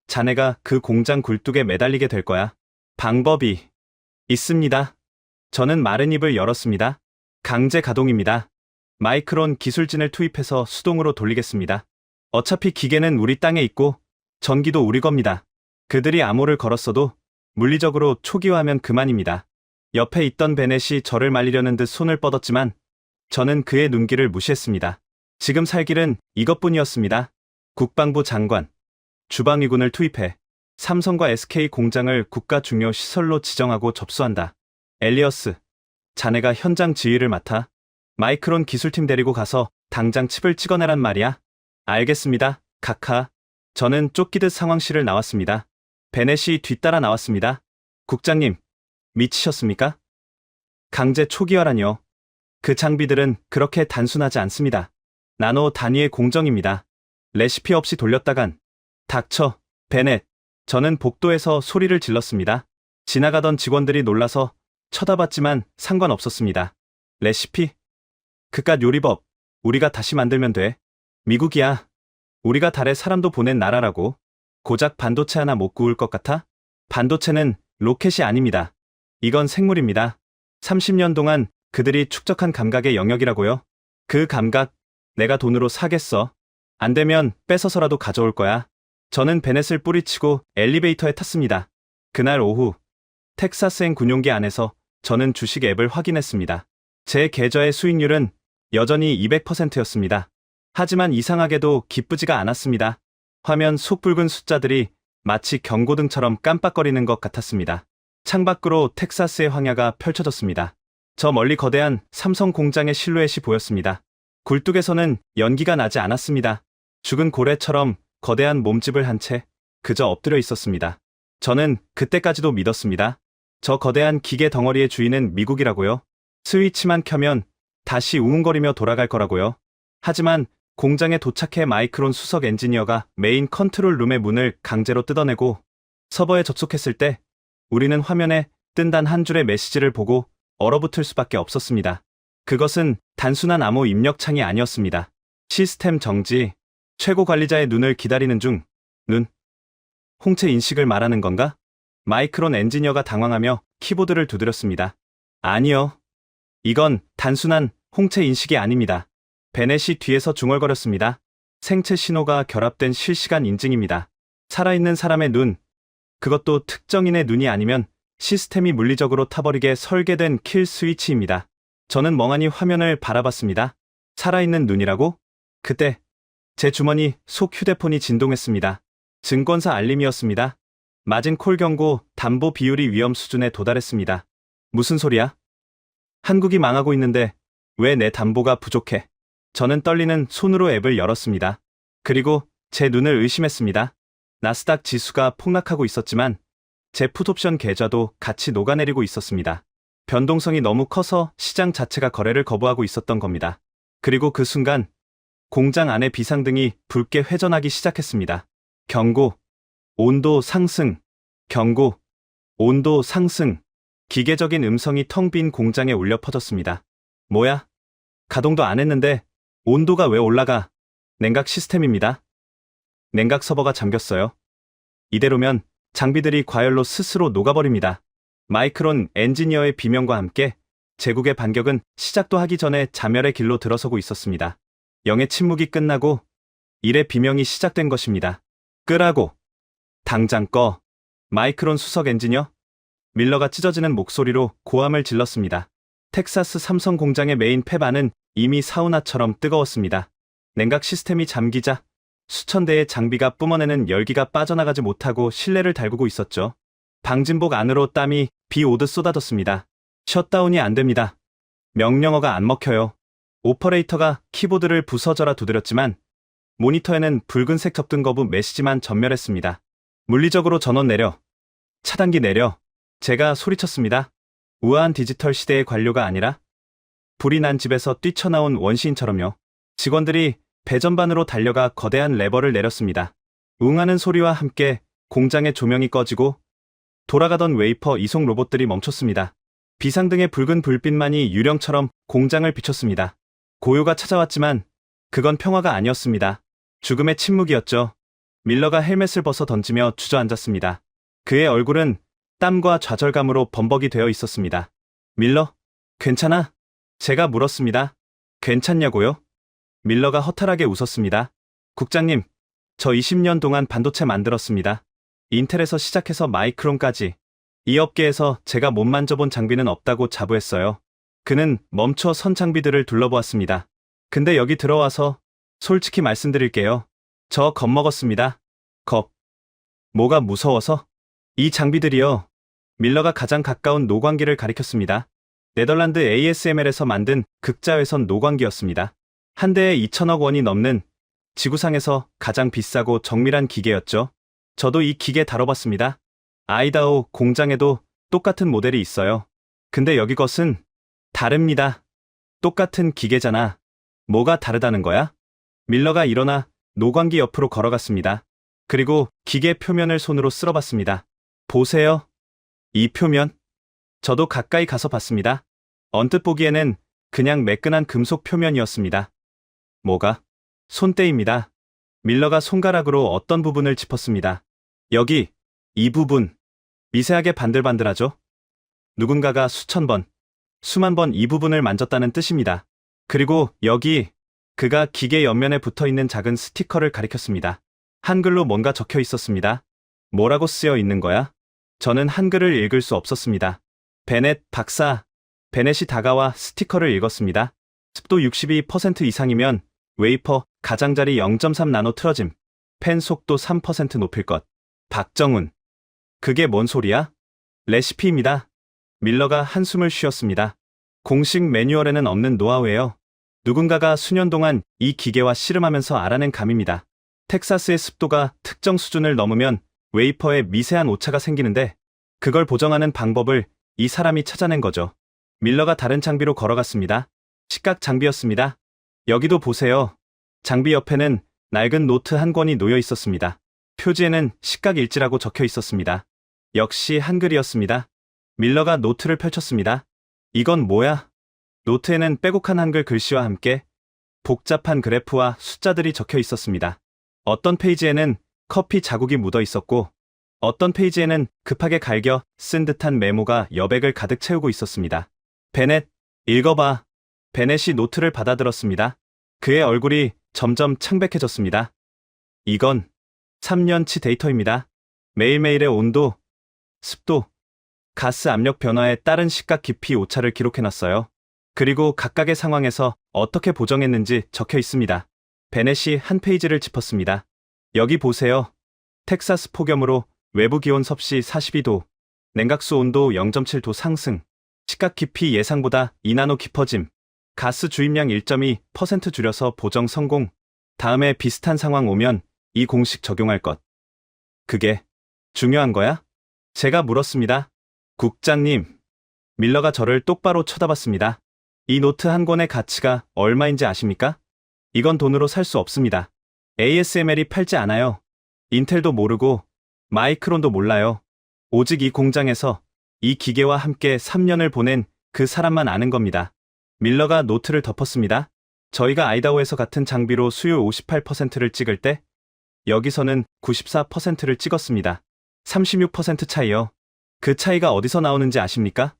자네가 그 공장 굴뚝에 매달리게 될 거야. 방법이 있습니다. 저는 마른 입을 열었습니다. 강제 가동입니다. 마이크론 기술진을 투입해서 수동으로 돌리겠습니다. 어차피 기계는 우리 땅에 있고 전기도 우리 겁니다. 그들이 암호를 걸었어도 물리적으로 초기화하면 그만입니다. 옆에 있던 베넷이 저를 말리려는 듯 손을 뻗었지만 저는 그의 눈길을 무시했습니다. 지금 살 길은 이것뿐이었습니다. 국방부 장관, 주방위군을 투입해 삼성과 SK 공장을 국가 중요 시설로 지정하고 접수한다. 엘리어스, 자네가 현장 지휘를 맡아 마이크론 기술팀 데리고 가서 당장 칩을 찍어내란 말이야. 알겠습니다, 카카. 저는 쫓기듯 상황실을 나왔습니다. 베넷이 뒤따라 나왔습니다. 국장님, 미치셨습니까? 강제 초기화라니요. 그 장비들은 그렇게 단순하지 않습니다. 나노 단위의 공정입니다. 레시피 없이 돌렸다간. 닥쳐, 베넷. 저는 복도에서 소리를 질렀습니다. 지나가던 직원들이 놀라서 쳐다봤지만 상관없었습니다. 레시피? 그깟 요리법, 우리가 다시 만들면 돼. 미국이야. 우리가 달에 사람도 보낸 나라라고. 고작 반도체 하나 못 구울 것 같아? 반도체는 로켓이 아닙니다. 이건 생물입니다. 30년 동안 그들이 축적한 감각의 영역이라고요. 그 감각, 내가 돈으로 사겠어. 안 되면 뺏어서라도 가져올 거야. 저는 베넷을 뿌리치고 엘리베이터에 탔습니다. 그날 오후, 텍사스행 군용기 안에서 저는 주식 앱을 확인했습니다. 제 계좌의 수익률은 여전히 200%였습니다. 하지만 이상하게도 기쁘지가 않았습니다. 화면 속 붉은 숫자들이 마치 경고등처럼 깜빡거리는 것 같았습니다. 창밖으로 텍사스의 황야가 펼쳐졌습니다. 저 멀리 거대한 삼성 공장의 실루엣이 보였습니다. 굴뚝에서는 연기가 나지 않았습니다. 죽은 고래처럼 거대한 몸집을 한 채 그저 엎드려 있었습니다. 저는 그때까지도 믿었습니다. 저 거대한 기계 덩어리의 주인은 미국이라고요. 스위치만 켜면 다시 우웅거리며 돌아갈 거라고요. 하지만 공장에 도착해 마이크론 수석 엔지니어가 메인 컨트롤 룸의 문을 강제로 뜯어내고 서버에 접속했을 때 우리는 화면에 뜬 단 한 줄의 메시지를 보고 얼어붙을 수밖에 없었습니다. 그것은 단순한 암호 입력창이 아니었습니다. 시스템 정지, 최고 관리자의 눈을 기다리는 중, 홍채 인식을 말하는 건가? 마이크론 엔지니어가 당황하며 키보드를 두드렸습니다. 아니요. 이건 단순한 홍채 인식이 아닙니다. 베넷이 뒤에서 중얼거렸습니다. 생체 신호가 결합된 실시간 인증입니다. 살아있는 사람의 눈, 그것도 특정인의 눈이 아니면 시스템이 물리적으로 타버리게 설계된 킬 스위치입니다. 저는 멍하니 화면을 바라봤습니다. 살아있는 눈이라고? 그때 제 주머니 속 휴대폰이 진동했습니다. 증권사 알림이었습니다. 마진 콜 경고, 담보 비율이 위험 수준에 도달했습니다. 무슨 소리야? 한국이 망하고 있는데 왜 내 담보가 부족해? 저는 떨리는 손으로 앱을 열었습니다. 그리고 제 눈을 의심했습니다. 나스닥 지수가 폭락하고 있었지만 제 풋옵션 계좌도 같이 녹아내리고 있었습니다. 변동성이 너무 커서 시장 자체가 거래를 거부하고 있었던 겁니다. 그리고 그 순간 공장 안의 비상등이 붉게 회전하기 시작했습니다. 경고, 온도 상승, 경고, 온도 상승. 기계적인 음성이 텅 빈 공장에 울려 퍼졌습니다. 뭐야? 가동도 안 했는데 온도가 왜 올라가? 냉각 시스템입니다. 냉각 서버가 잠겼어요. 이대로면 장비들이 과열로 스스로 녹아버립니다. 마이크론 엔지니어의 비명과 함께 제국의 반격은 시작도 하기 전에 자멸의 길로 들어서고 있었습니다. 영의 침묵이 끝나고 일의 비명이 시작된 것입니다. 끄라고. 당장 꺼. 마이크론 수석 엔지니어? 밀러가 찢어지는 목소리로 고함을 질렀습니다. 텍사스 삼성 공장의 메인 팹 안은 이미 사우나처럼 뜨거웠습니다. 냉각 시스템이 잠기자 수천 대의 장비가 뿜어내는 열기가 빠져나가지 못하고 실내를 달구고 있었죠. 방진복 안으로 땀이 비 오듯 쏟아졌습니다. 셧다운이 안 됩니다. 명령어가 안 먹혀요. 오퍼레이터가 키보드를 부서져라 두드렸지만 모니터에는 붉은색 접근 거부 메시지만 전멸했습니다. 물리적으로 전원 내려. 차단기 내려. 제가 소리쳤습니다. 우아한 디지털 시대의 관료가 아니라 불이 난 집에서 뛰쳐나온 원시인처럼요. 직원들이 배전반으로 달려가 거대한 레버를 내렸습니다. 웅하는 소리와 함께 공장의 조명이 꺼지고 돌아가던 웨이퍼 이송 로봇들이 멈췄습니다. 비상등의 붉은 불빛만이 유령처럼 공장을 비췄습니다. 고요가 찾아왔지만 그건 평화가 아니었습니다. 죽음의 침묵이었죠. 밀러가 헬멧을 벗어 던지며 주저앉았습니다. 그의 얼굴은 땀과 좌절감으로 범벅이 되어 있었습니다. 밀러, 괜찮아? 제가 물었습니다. 괜찮냐고요? 밀러가 허탈하게 웃었습니다. 국장님, 저 20년 동안 반도체 만들었습니다. 인텔에서 시작해서 마이크론까지. 이 업계에서 제가 못 만져본 장비는 없다고 자부했어요. 그는 멈춰 선 장비들을 둘러보았습니다. 근데 여기 들어와서 솔직히 말씀드릴게요. 저 겁먹었습니다. 겁. 뭐가 무서워서? 이 장비들이요. 밀러가 가장 가까운 노광기를 가리켰습니다. 네덜란드 ASML에서 만든 극자외선 노광기였습니다. 한 대에 2천억 원이 넘는 지구상에서 가장 비싸고 정밀한 기계였죠. 저도 이 기계 다뤄봤습니다. 아이다호 공장에도 똑같은 모델이 있어요. 근데 여기 것은 다릅니다. 똑같은 기계잖아. 뭐가 다르다는 거야? 밀러가 일어나 노광기 옆으로 걸어갔습니다. 그리고 기계 표면을 손으로 쓸어봤습니다. 보세요. 이 표면. 저도 가까이 가서 봤습니다. 언뜻 보기에는 그냥 매끈한 금속 표면이었습니다. 뭐가? 손때입니다. 밀러가 손가락으로 어떤 부분을 짚었습니다. 여기, 이 부분. 미세하게 반들반들하죠? 누군가가 수천 번, 수만 번 이 부분을 만졌다는 뜻입니다. 그리고 여기, 그가 기계 옆면에 붙어있는 작은 스티커를 가리켰습니다. 한글로 뭔가 적혀 있었습니다. 뭐라고 쓰여 있는 거야? 저는 한글을 읽을 수 없었습니다. 베넷 박사. 베넷이 다가와 스티커를 읽었습니다. 습도 62% 이상이면 웨이퍼 가장자리 0.3 나노 틀어짐. 펜 속도 3% 높일 것. 박정훈. 그게 뭔 소리야? 레시피입니다. 밀러가 한숨을 쉬었습니다. 공식 매뉴얼에는 없는 노하우예요. 누군가가 수년 동안 이 기계와 씨름하면서 알아낸 감입니다. 텍사스의 습도가 특정 수준을 넘으면 웨이퍼에 미세한 오차가 생기는데 그걸 보정하는 방법을 이 사람이 찾아낸 거죠. 밀러가 다른 장비로 걸어갔습니다. 식각 장비였습니다. 여기도 보세요. 장비 옆에는 낡은 노트 한 권이 놓여 있었습니다. 표지에는 식각일지라고 적혀 있었습니다. 역시 한글이었습니다. 밀러가 노트를 펼쳤습니다. 이건 뭐야? 노트에는 빼곡한 한글 글씨와 함께 복잡한 그래프와 숫자들이 적혀 있었습니다. 어떤 페이지에는 커피 자국이 묻어 있었고 어떤 페이지에는 급하게 갈겨 쓴 듯한 메모가 여백을 가득 채우고 있었습니다. 베넷, 읽어봐. 베넷이 노트를 받아들었습니다. 그의 얼굴이 점점 창백해졌습니다. 이건 3년치 데이터입니다. 매일매일의 온도, 습도, 가스 압력 변화에 따른 식각 깊이 오차를 기록해놨어요. 그리고 각각의 상황에서 어떻게 보정했는지 적혀 있습니다. 베넷이 한 페이지를 짚었습니다. 여기 보세요. 텍사스 폭염으로 외부 기온 섭씨 42도, 냉각수 온도 0.7도 상승, 식각 깊이 예상보다 2나노 깊어짐, 가스 주입량 1.2% 줄여서 보정 성공. 다음에 비슷한 상황 오면 이 공식 적용할 것. 그게 중요한 거야? 제가 물었습니다. 국장님. 밀러가 저를 똑바로 쳐다봤습니다. 이 노트 한 권의 가치가 얼마인지 아십니까? 이건 돈으로 살 수 없습니다. ASML이 팔지 않아요. 인텔도 모르고 마이크론도 몰라요. 오직 이 공장에서 이 기계와 함께 3년을 보낸 그 사람만 아는 겁니다. 밀러가 노트를 덮었습니다. 저희가 아이다호에서 같은 장비로 수율 58%를 찍을 때 여기서는 94%를 찍었습니다. 36% 차이요. 그 차이가 어디서 나오는지 아십니까?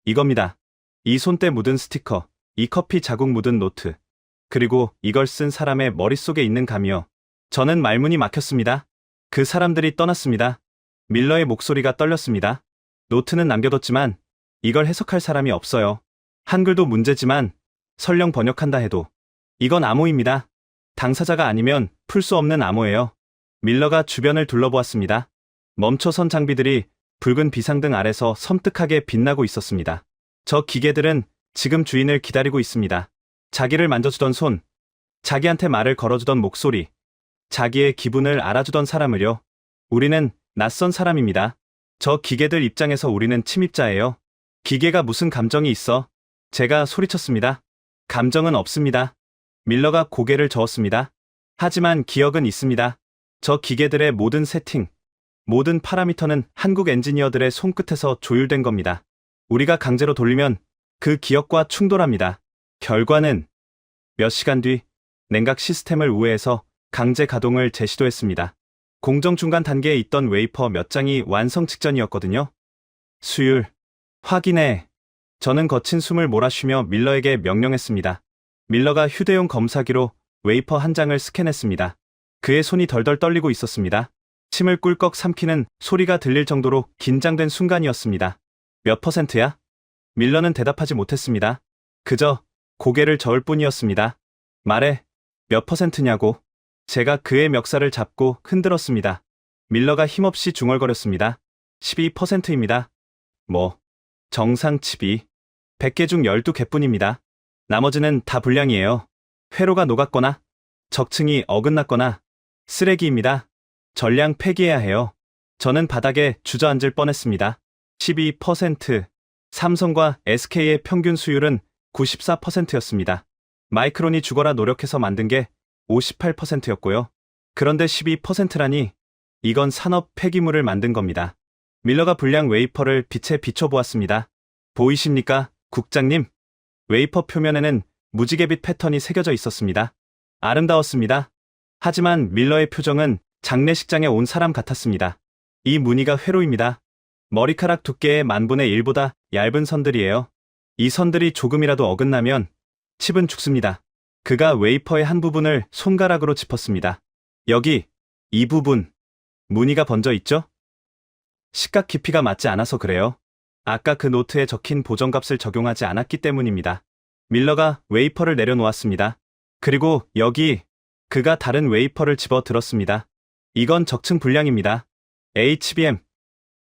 이겁니다. 이 손때 묻은 스티커, 이 커피 자국 묻은 노트, 그리고 이걸 쓴 사람의 머릿속에 있는 감이요. 저는 말문이 막혔습니다. 그 사람들이 떠났습니다. 밀러의 목소리가 떨렸습니다. 노트는 남겨뒀지만 이걸 해석할 사람이 없어요. 한글도 문제지만 설령 번역한다 해도 이건 암호입니다. 당사자가 아니면 풀 수 없는 암호예요. 밀러가 주변을 둘러보았습니다. 멈춰선 장비들이 붉은 비상등 아래서 섬뜩하게 빛나고 있었습니다. 저 기계들은 지금 주인을 기다리고 있습니다. 자기를 만져주던 손, 자기한테 말을 걸어주던 목소리, 자기의 기분을 알아주던 사람을요. 우리는 낯선 사람입니다. 저 기계들 입장에서 우리는 침입자예요. 기계가 무슨 감정이 있어? 제가 소리쳤습니다. 감정은 없습니다. 밀러가 고개를 저었습니다. 하지만 기억은 있습니다. 저 기계들의 모든 세팅, 모든 파라미터는 한국 엔지니어들의 손끝에서 조율된 겁니다. 우리가 강제로 돌리면 그 기억과 충돌합니다. 결과는 몇 시간 뒤 냉각 시스템을 우회해서 강제 가동을 재시도했습니다. 공정 중간 단계에 있던 웨이퍼 몇 장이 완성 직전이었거든요. 수율, 확인해. 저는 거친 숨을 몰아쉬며 밀러에게 명령했습니다. 밀러가 휴대용 검사기로 웨이퍼 한 장을 스캔했습니다. 그의 손이 덜덜 떨리고 있었습니다. 침을 꿀꺽 삼키는 소리가 들릴 정도로 긴장된 순간이었습니다. 몇 %야? 밀러는 대답하지 못했습니다. 그저 고개를 저을 뿐이었습니다. 말해, 몇 %냐고. 제가 그의 멱살을 잡고 흔들었습니다. 밀러가 힘없이 중얼거렸습니다. 12%입니다. 뭐, 정상 칩이 100개 중 12개뿐입니다. 나머지는 다 불량이에요. 회로가 녹았거나, 적층이 어긋났거나, 쓰레기입니다. 전량 폐기해야 해요. 저는 바닥에 주저앉을 뻔했습니다. 12%. 삼성과 SK의 평균 수율은 94%였습니다. 마이크론이 죽어라 노력해서 만든 게 58%였고요. 그런데 12%라니 이건 산업 폐기물을 만든 겁니다. 밀러가 불량 웨이퍼를 빛에 비춰보았습니다. 보이십니까, 국장님? 웨이퍼 표면에는 무지개빛 패턴이 새겨져 있었습니다. 아름다웠습니다. 하지만 밀러의 표정은 장례식장에 온 사람 같았습니다. 이 무늬가 회로입니다. 머리카락 두께의 10,000분의 1보다 얇은 선들이에요. 이 선들이 조금이라도 어긋나면 칩은 죽습니다. 그가 웨이퍼의 한 부분을 손가락으로 짚었습니다. 여기, 이 부분, 무늬가 번져 있죠? 시각 깊이가 맞지 않아서 그래요. 아까 그 노트에 적힌 보정값을 적용하지 않았기 때문입니다. 밀러가 웨이퍼를 내려놓았습니다. 그리고 여기, 그가 다른 웨이퍼를 집어 들었습니다. 이건 적층 불량입니다. HBM.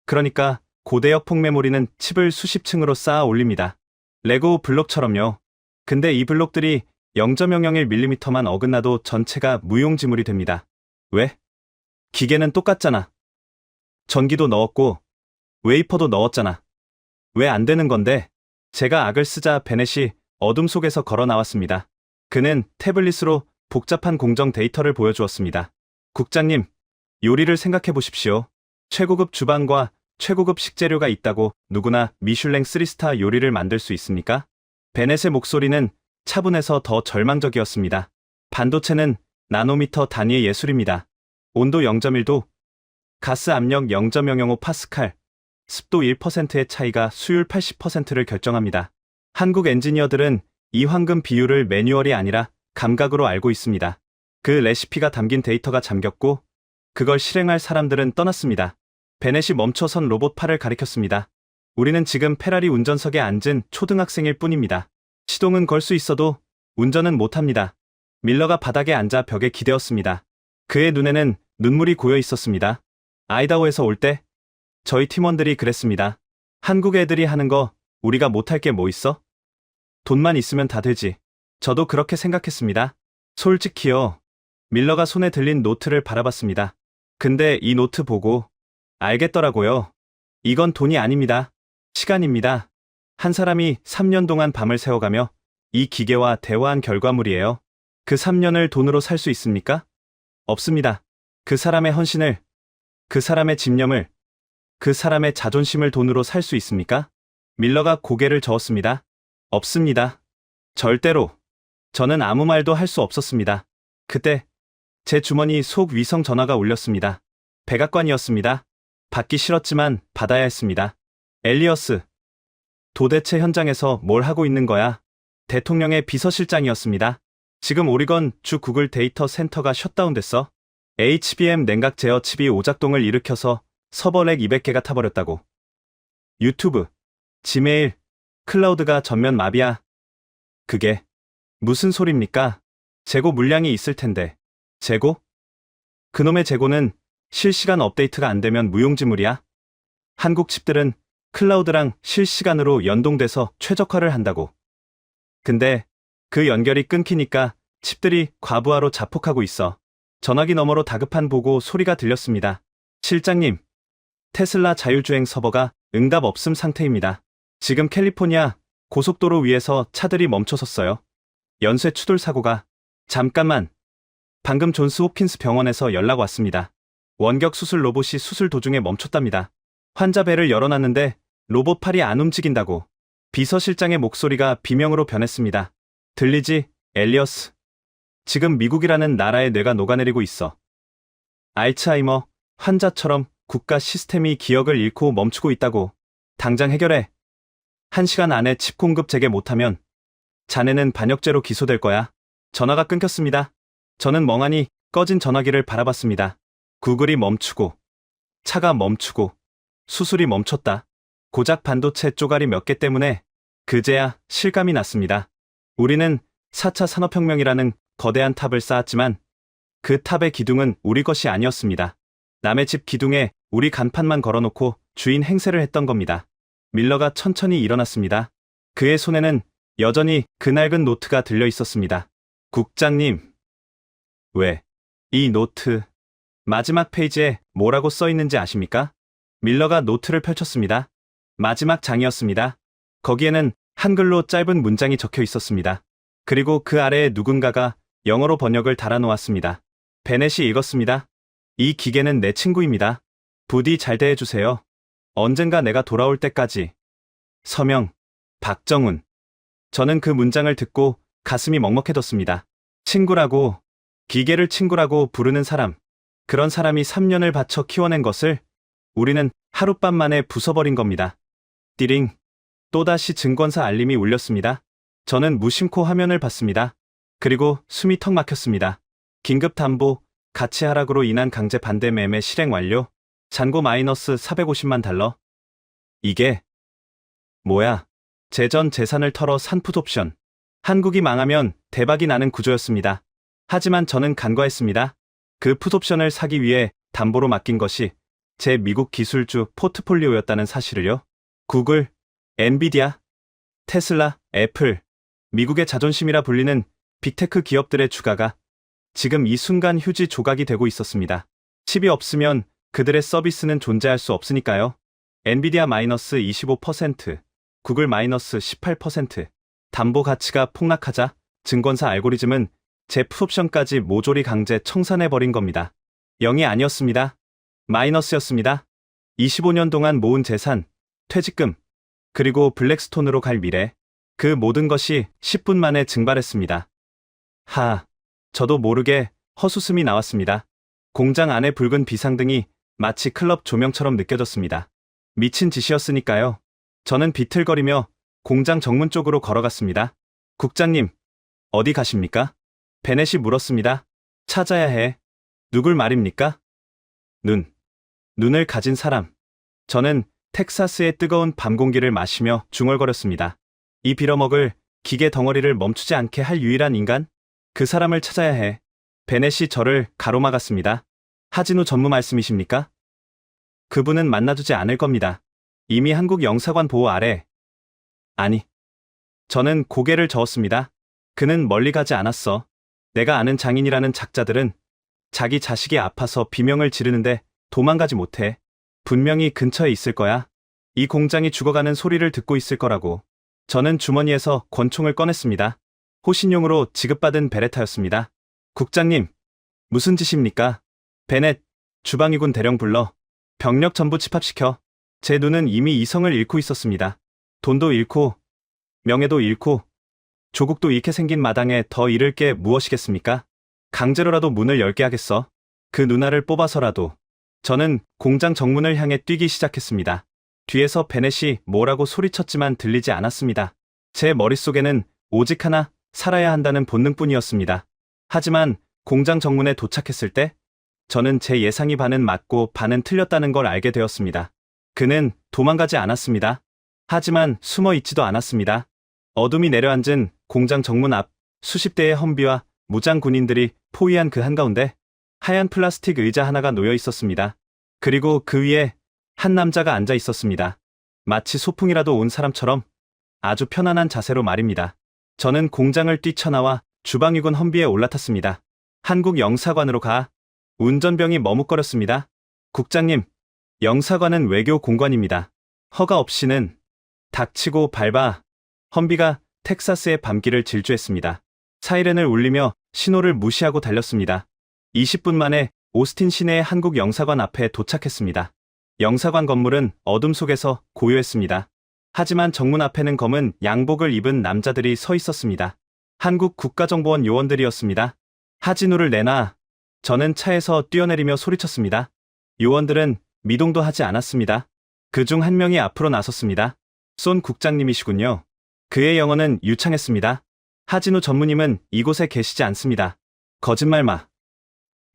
그러니까 고대역 폭메모리는 칩을 수십 층으로 쌓아 올립니다. 레고 블록처럼요. 근데 이 블록들이 0.001mm만 어긋나도 전체가 무용지물이 됩니다. 왜? 기계는 똑같잖아. 전기도 넣었고 웨이퍼도 넣었잖아. 왜 안 되는 건데? 제가 악을 쓰자 베넷이 어둠 속에서 걸어 나왔습니다. 그는 태블릿으로 복잡한 공정 데이터를 보여주었습니다. 국장님, 요리를 생각해 보십시오. 최고급 주방과 최고급 식재료가 있다고 누구나 미슐랭 3스타 요리를 만들 수 있습니까? 베넷의 목소리는 차분해서 더 절망적이었습니다. 반도체는 나노미터 단위의 예술입니다. 온도 0.1도, 가스 압력 0.005 파스칼, 습도 1%의 차이가 수율 80%를 결정합니다. 한국 엔지니어들은 이 황금 비율을 매뉴얼이 아니라 감각으로 알고 있습니다. 그 레시피가 담긴 데이터가 잠겼고 그걸 실행할 사람들은 떠났습니다. 베넷이 멈춰선 로봇 팔을 가리켰습니다. 우리는 지금 페라리 운전석에 앉은 초등학생일 뿐입니다. 시동은 걸 수 있어도 운전은 못합니다. 밀러가 바닥에 앉아 벽에 기대었습니다. 그의 눈에는 눈물이 고여 있었습니다. 아이다호에서 올 때 저희 팀원들이 그랬습니다. 한국 애들이 하는 거 우리가 못할 게 뭐 있어? 돈만 있으면 다 되지. 저도 그렇게 생각했습니다. 솔직히요. 밀러가 손에 들린 노트를 바라봤습니다. 근데 이 노트 보고 알겠더라고요. 이건 돈이 아닙니다. 시간입니다. 한 사람이 3년 동안 밤을 새워가며 이 기계와 대화한 결과물이에요. 그 3년을 돈으로 살 수 있습니까? 없습니다. 그 사람의 헌신을, 그 사람의 집념을, 그 사람의 자존심을 돈으로 살 수 있습니까? 밀러가 고개를 저었습니다. 없습니다. 절대로. 저는 아무 말도 할 수 없었습니다. 그때 제 주머니 속 위성 전화가 울렸습니다. 백악관이었습니다. 받기 싫었지만 받아야 했습니다. 엘리어스. 도대체 현장에서 뭘 하고 있는 거야? 대통령의 비서실장이었습니다. 지금 오리건 주 구글 데이터 센터가 셧다운됐어. HBM 냉각 제어 칩이 오작동을 일으켜서 서버 렉 200개가 타버렸다고. 유튜브, 지메일, 클라우드가 전면 마비야. 그게 무슨 소립니까? 재고 물량이 있을 텐데. 재고? 그놈의 재고는 실시간 업데이트가 안 되면 무용지물이야. 한국 칩들은 클라우드랑 실시간으로 연동돼서 최적화를 한다고. 근데 그 연결이 끊기니까 칩들이 과부하로 자폭하고 있어. 전화기 너머로 다급한 보고 소리가 들렸습니다. 실장님, 테슬라 자율주행 서버가 응답 없음 상태입니다. 지금 캘리포니아 고속도로 위에서 차들이 멈춰섰어요. 연쇄 추돌 사고가. 잠깐만. 방금 존스 홉킨스 병원에서 연락 왔습니다. 원격 수술 로봇이 수술 도중에 멈췄답니다. 환자 배를 열어놨는데 로봇 팔이 안 움직인다고. 비서실장의 목소리가 비명으로 변했습니다. 들리지, 엘리어스? 지금 미국이라는 나라의 뇌가 녹아내리고 있어. 알츠하이머 환자처럼 국가 시스템이 기억을 잃고 멈추고 있다고. 당장 해결해. 1시간 안에 칩 공급 재개 못하면 자네는 반역죄로 기소될 거야. 전화가 끊겼습니다. 저는 멍하니 꺼진 전화기를 바라봤습니다. 구글이 멈추고, 차가 멈추고, 수술이 멈췄다. 고작 반도체 쪼가리 몇 개 때문에 그제야 실감이 났습니다. 우리는 4차 산업혁명이라는 거대한 탑을 쌓았지만 그 탑의 기둥은 우리 것이 아니었습니다. 남의 집 기둥에 우리 간판만 걸어놓고 주인 행세를 했던 겁니다. 밀러가 천천히 일어났습니다. 그의 손에는 여전히 그 낡은 노트가 들려 있었습니다. 국장님. 왜? 이 노트. 마지막 페이지에 뭐라고 써 있는지 아십니까? 밀러가 노트를 펼쳤습니다. 마지막 장이었습니다. 거기에는 한글로 짧은 문장이 적혀 있었습니다. 그리고 그 아래에 누군가가 영어로 번역을 달아놓았습니다. 베넷이 읽었습니다. 이 기계는 내 친구입니다. 부디 잘 대해주세요. 언젠가 내가 돌아올 때까지. 서명, 박정훈. 저는 그 문장을 듣고 가슴이 먹먹해졌습니다. 친구라고, 기계를 친구라고 부르는 사람. 그런 사람이 3년을 바쳐 키워낸 것을 우리는 하룻밤 만에 부숴버린 겁니다. 띠링. 또다시 증권사 알림이 울렸습니다. 저는 무심코 화면을 봤습니다. 그리고 숨이 턱 막혔습니다. 긴급 담보, 가치 하락으로 인한 강제 반대 매매 실행 완료. 잔고 마이너스 450만 달러. 이게 뭐야? 제 전 재산을 털어 산 풋옵션. 한국이 망하면 대박이 나는 구조였습니다. 하지만 저는 간과했습니다. 그 풋옵션을 사기 위해 담보로 맡긴 것이 제 미국 기술주 포트폴리오였다는 사실을요. 구글, 엔비디아, 테슬라, 애플, 미국의 자존심이라 불리는 빅테크 기업들의 주가가 지금 이 순간 휴지 조각이 되고 있었습니다. 칩이 없으면 그들의 서비스는 존재할 수 없으니까요. 엔비디아 마이너스 25%, 구글 마이너스 18%, 담보 가치가 폭락하자 증권사 알고리즘은 제 풋옵션까지 모조리 강제 청산해버린 겁니다. 0이 아니었습니다. 마이너스였습니다. 25년 동안 모은 재산, 퇴직금, 그리고 블랙스톤으로 갈 미래, 그 모든 것이 10분 만에 증발했습니다. 저도 모르게 헛웃음이 나왔습니다. 공장 안의 붉은 비상등이 마치 클럽 조명처럼 느껴졌습니다. 미친 짓이었으니까요. 저는 비틀거리며 공장 정문 쪽으로 걸어갔습니다. 국장님, 어디 가십니까? 베넷이 물었습니다. 찾아야 해. 누굴 말입니까? 눈을 가진 사람. 저는 텍사스의 뜨거운 밤 공기를 마시며 중얼거렸습니다. 이 빌어먹을 기계 덩어리를 멈추지 않게 할 유일한 인간? 그 사람을 찾아야 해. 베넷이 저를 가로막았습니다. 하진우 전무 말씀이십니까? 그분은 만나주지 않을 겁니다. 이미 한국 영사관 보호 아래. 아니. 저는 고개를 저었습니다. 그는 멀리 가지 않았어. 내가 아는 장인이라는 작자들은 자기 자식이 아파서 비명을 지르는데 도망가지 못해. 분명히 근처에 있을 거야. 이 공장이 죽어가는 소리를 듣고 있을 거라고. 저는 주머니에서 권총을 꺼냈습니다. 호신용으로 지급받은 베레타였습니다. 국장님, 무슨 짓입니까? 베넷, 주방위군 대령 불러. 병력 전부 집합시켜. 제 눈은 이미 이성을 잃고 있었습니다. 돈도 잃고, 명예도 잃고, 조국도 잃게 생긴 마당에 더 잃을 게 무엇이겠습니까? 강제로라도 문을 열게 하겠어. 그 누나를 뽑아서라도. 저는 공장 정문을 향해 뛰기 시작했습니다. 뒤에서 베넷이 뭐라고 소리쳤지만 들리지 않았습니다. 제 머릿속에는 오직 하나, 살아야 한다는 본능뿐이었습니다. 하지만 공장 정문에 도착했을 때 저는 제 예상이 반은 맞고 반은 틀렸다는 걸 알게 되었습니다. 그는 도망가지 않았습니다. 하지만 숨어 있지도 않았습니다. 어둠이 내려앉은 공장 정문 앞 수십 대의 험비와 무장 군인들이 포위한 그 한가운데 하얀 플라스틱 의자 하나가 놓여 있었습니다. 그리고 그 위에 한 남자가 앉아 있었습니다. 마치 소풍이라도 온 사람처럼 아주 편안한 자세로 말입니다. 저는 공장을 뛰쳐나와 주방위군 험비에 올라탔습니다. 한국 영사관으로 가. 운전병이 머뭇거렸습니다. 국장님, 영사관은 외교 공관입니다. 허가 없이는. 닥치고 밟아. 험비가 텍사스의 밤길을 질주했습니다. 사이렌을 울리며 신호를 무시하고 달렸습니다. 20분 만에 오스틴 시내의 한국 영사관 앞에 도착했습니다. 영사관 건물은 어둠 속에서 고요했습니다. 하지만 정문 앞에는 검은 양복을 입은 남자들이 서 있었습니다. 한국 국가정보원 요원들이었습니다. 하진우를 내놔. 저는 차에서 뛰어내리며 소리쳤습니다. 요원들은 미동도 하지 않았습니다. 그중 한 명이 앞으로 나섰습니다. 쏜 국장님이시군요. 그의 영어는 유창했습니다. 하진우 전무님은 이곳에 계시지 않습니다. 거짓말 마.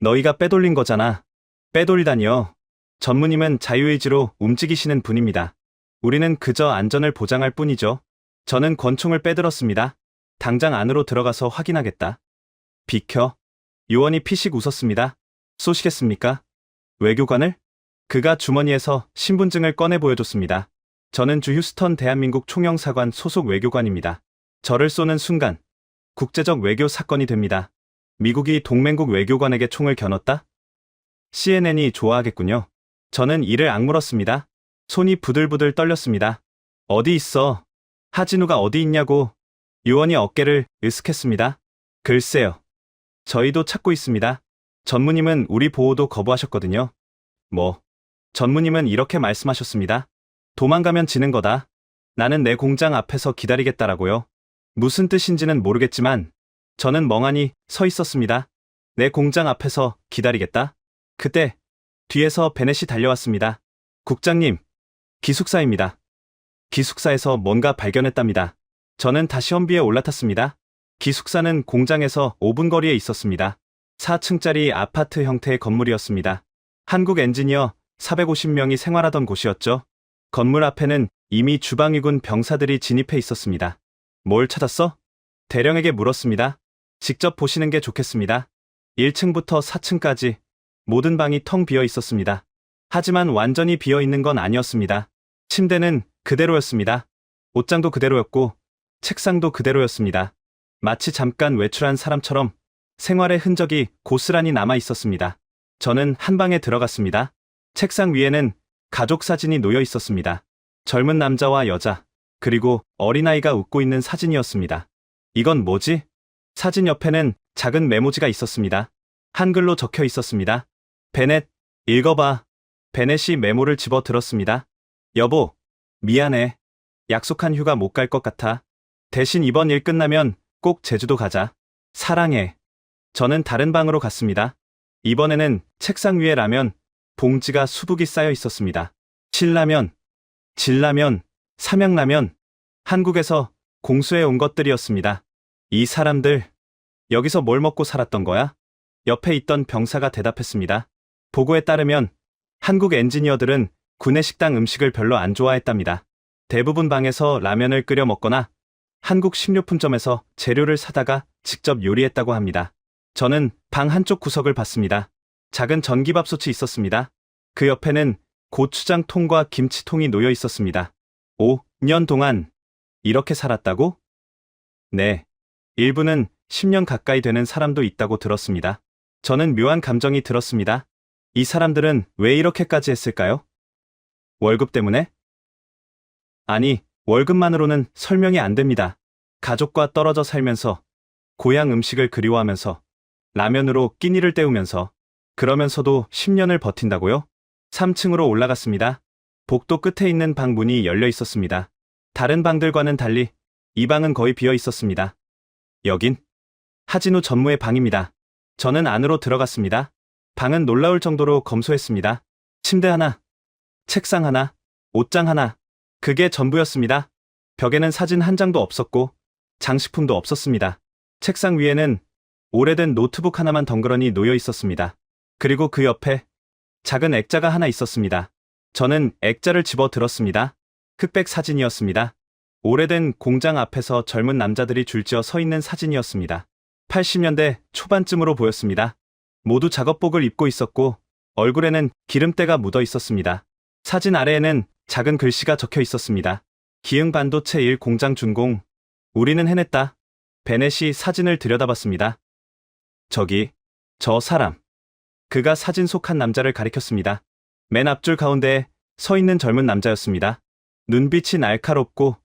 너희가 빼돌린 거잖아. 빼돌리다니요. 전무님은 자유의지로 움직이시는 분입니다. 우리는 그저 안전을 보장할 뿐이죠. 저는 권총을 빼들었습니다. 당장 안으로 들어가서 확인하겠다. 비켜. 요원이 피식 웃었습니다. 쏘시겠습니까? 외교관을? 그가 주머니에서 신분증을 꺼내 보여줬습니다. 저는 주 휴스턴 대한민국 총영사관 소속 외교관입니다. 저를 쏘는 순간 국제적 외교 사건이 됩니다. 미국이 동맹국 외교관에게 총을 겨눴다? CNN이 좋아하겠군요. 저는 이를 악물었습니다. 손이 부들부들 떨렸습니다. 어디 있어? 하진우가 어디 있냐고. 요원이 어깨를 으쓱했습니다. 글쎄요. 저희도 찾고 있습니다. 전무님은 우리 보호도 거부하셨거든요. 뭐? 전무님은 이렇게 말씀하셨습니다. 도망가면 지는 거다. 나는 내 공장 앞에서 기다리겠다라고요. 무슨 뜻인지는 모르겠지만 저는 멍하니 서 있었습니다. 내 공장 앞에서 기다리겠다. 그때 뒤에서 베넷이 달려왔습니다. 국장님, 기숙사입니다. 기숙사에서 뭔가 발견했답니다. 저는 다시 험비에 올라탔습니다. 기숙사는 공장에서 5분 거리에 있었습니다. 4층짜리 아파트 형태의 건물이었습니다. 한국 엔지니어 450명이 생활하던 곳이었죠. 건물 앞에는 이미 주방위군 병사들이 진입해 있었습니다. 뭘 찾았어? 대령에게 물었습니다. 직접 보시는 게 좋겠습니다. 1층부터 4층까지 모든 방이 텅 비어 있었습니다. 하지만 완전히 비어 있는 건 아니었습니다. 침대는 그대로였습니다. 옷장도 그대로였고 책상도 그대로였습니다. 마치 잠깐 외출한 사람처럼 생활의 흔적이 고스란히 남아 있었습니다. 저는 한 방에 들어갔습니다. 책상 위에는 가족 사진이 놓여 있었습니다. 젊은 남자와 여자, 그리고 어린아이가 웃고 있는 사진이었습니다. 이건 뭐지? 사진 옆에는 작은 메모지가 있었습니다. 한글로 적혀 있었습니다. 베넷, 읽어봐. 베넷이 메모를 집어 들었습니다. 여보, 미안해. 약속한 휴가 못 갈 것 같아. 대신 이번 일 끝나면 꼭 제주도 가자. 사랑해. 저는 다른 방으로 갔습니다. 이번에는 책상 위에 라면, 봉지가 수북이 쌓여 있었습니다. 신라면, 진라면, 삼양라면, 한국에서 공수해 온 것들이었습니다. 이 사람들, 여기서 뭘 먹고 살았던 거야? 옆에 있던 병사가 대답했습니다. 보고에 따르면 한국 엔지니어들은 구내식당 음식을 별로 안 좋아했답니다. 대부분 방에서 라면을 끓여 먹거나 한국 식료품점에서 재료를 사다가 직접 요리했다고 합니다. 저는 방 한쪽 구석을 봤습니다. 작은 전기밥솥이 있었습니다. 그 옆에는 고추장통과 김치통이 놓여 있었습니다. 5년 동안 이렇게 살았다고? 네. 일부는 10년 가까이 되는 사람도 있다고 들었습니다. 저는 묘한 감정이 들었습니다. 이 사람들은 왜 이렇게까지 했을까요? 월급 때문에? 아니, 월급만으로는 설명이 안 됩니다. 가족과 떨어져 살면서, 고향 음식을 그리워하면서, 라면으로 끼니를 때우면서, 그러면서도 10년을 버틴다고요? 3층으로 올라갔습니다. 복도 끝에 있는 방 문이 열려 있었습니다. 다른 방들과는 달리 이 방은 거의 비어 있었습니다. 여긴 하진우 전무의 방입니다. 저는 안으로 들어갔습니다. 방은 놀라울 정도로 검소했습니다. 침대 하나, 책상 하나, 옷장 하나, 그게 전부였습니다. 벽에는 사진 한 장도 없었고 장식품도 없었습니다. 책상 위에는 오래된 노트북 하나만 덩그러니 놓여 있었습니다. 그리고 그 옆에 작은 액자가 하나 있었습니다. 저는 액자를 집어 들었습니다. 흑백 사진이었습니다. 오래된 공장 앞에서 젊은 남자들이 줄지어 서 있는 사진이었습니다. 80년대 초반쯤으로 보였습니다. 모두 작업복을 입고 있었고 얼굴에는 기름때가 묻어 있었습니다. 사진 아래에는 작은 글씨가 적혀 있었습니다. 기흥 반도체 1 공장 준공. 우리는 해냈다. 베넷이 사진을 들여다봤습니다. 저기, 저 사람. 그가 사진 속 한 남자를 가리켰습니다. 맨 앞줄 가운데에 서 있는 젊은 남자였습니다. 눈빛이 날카롭고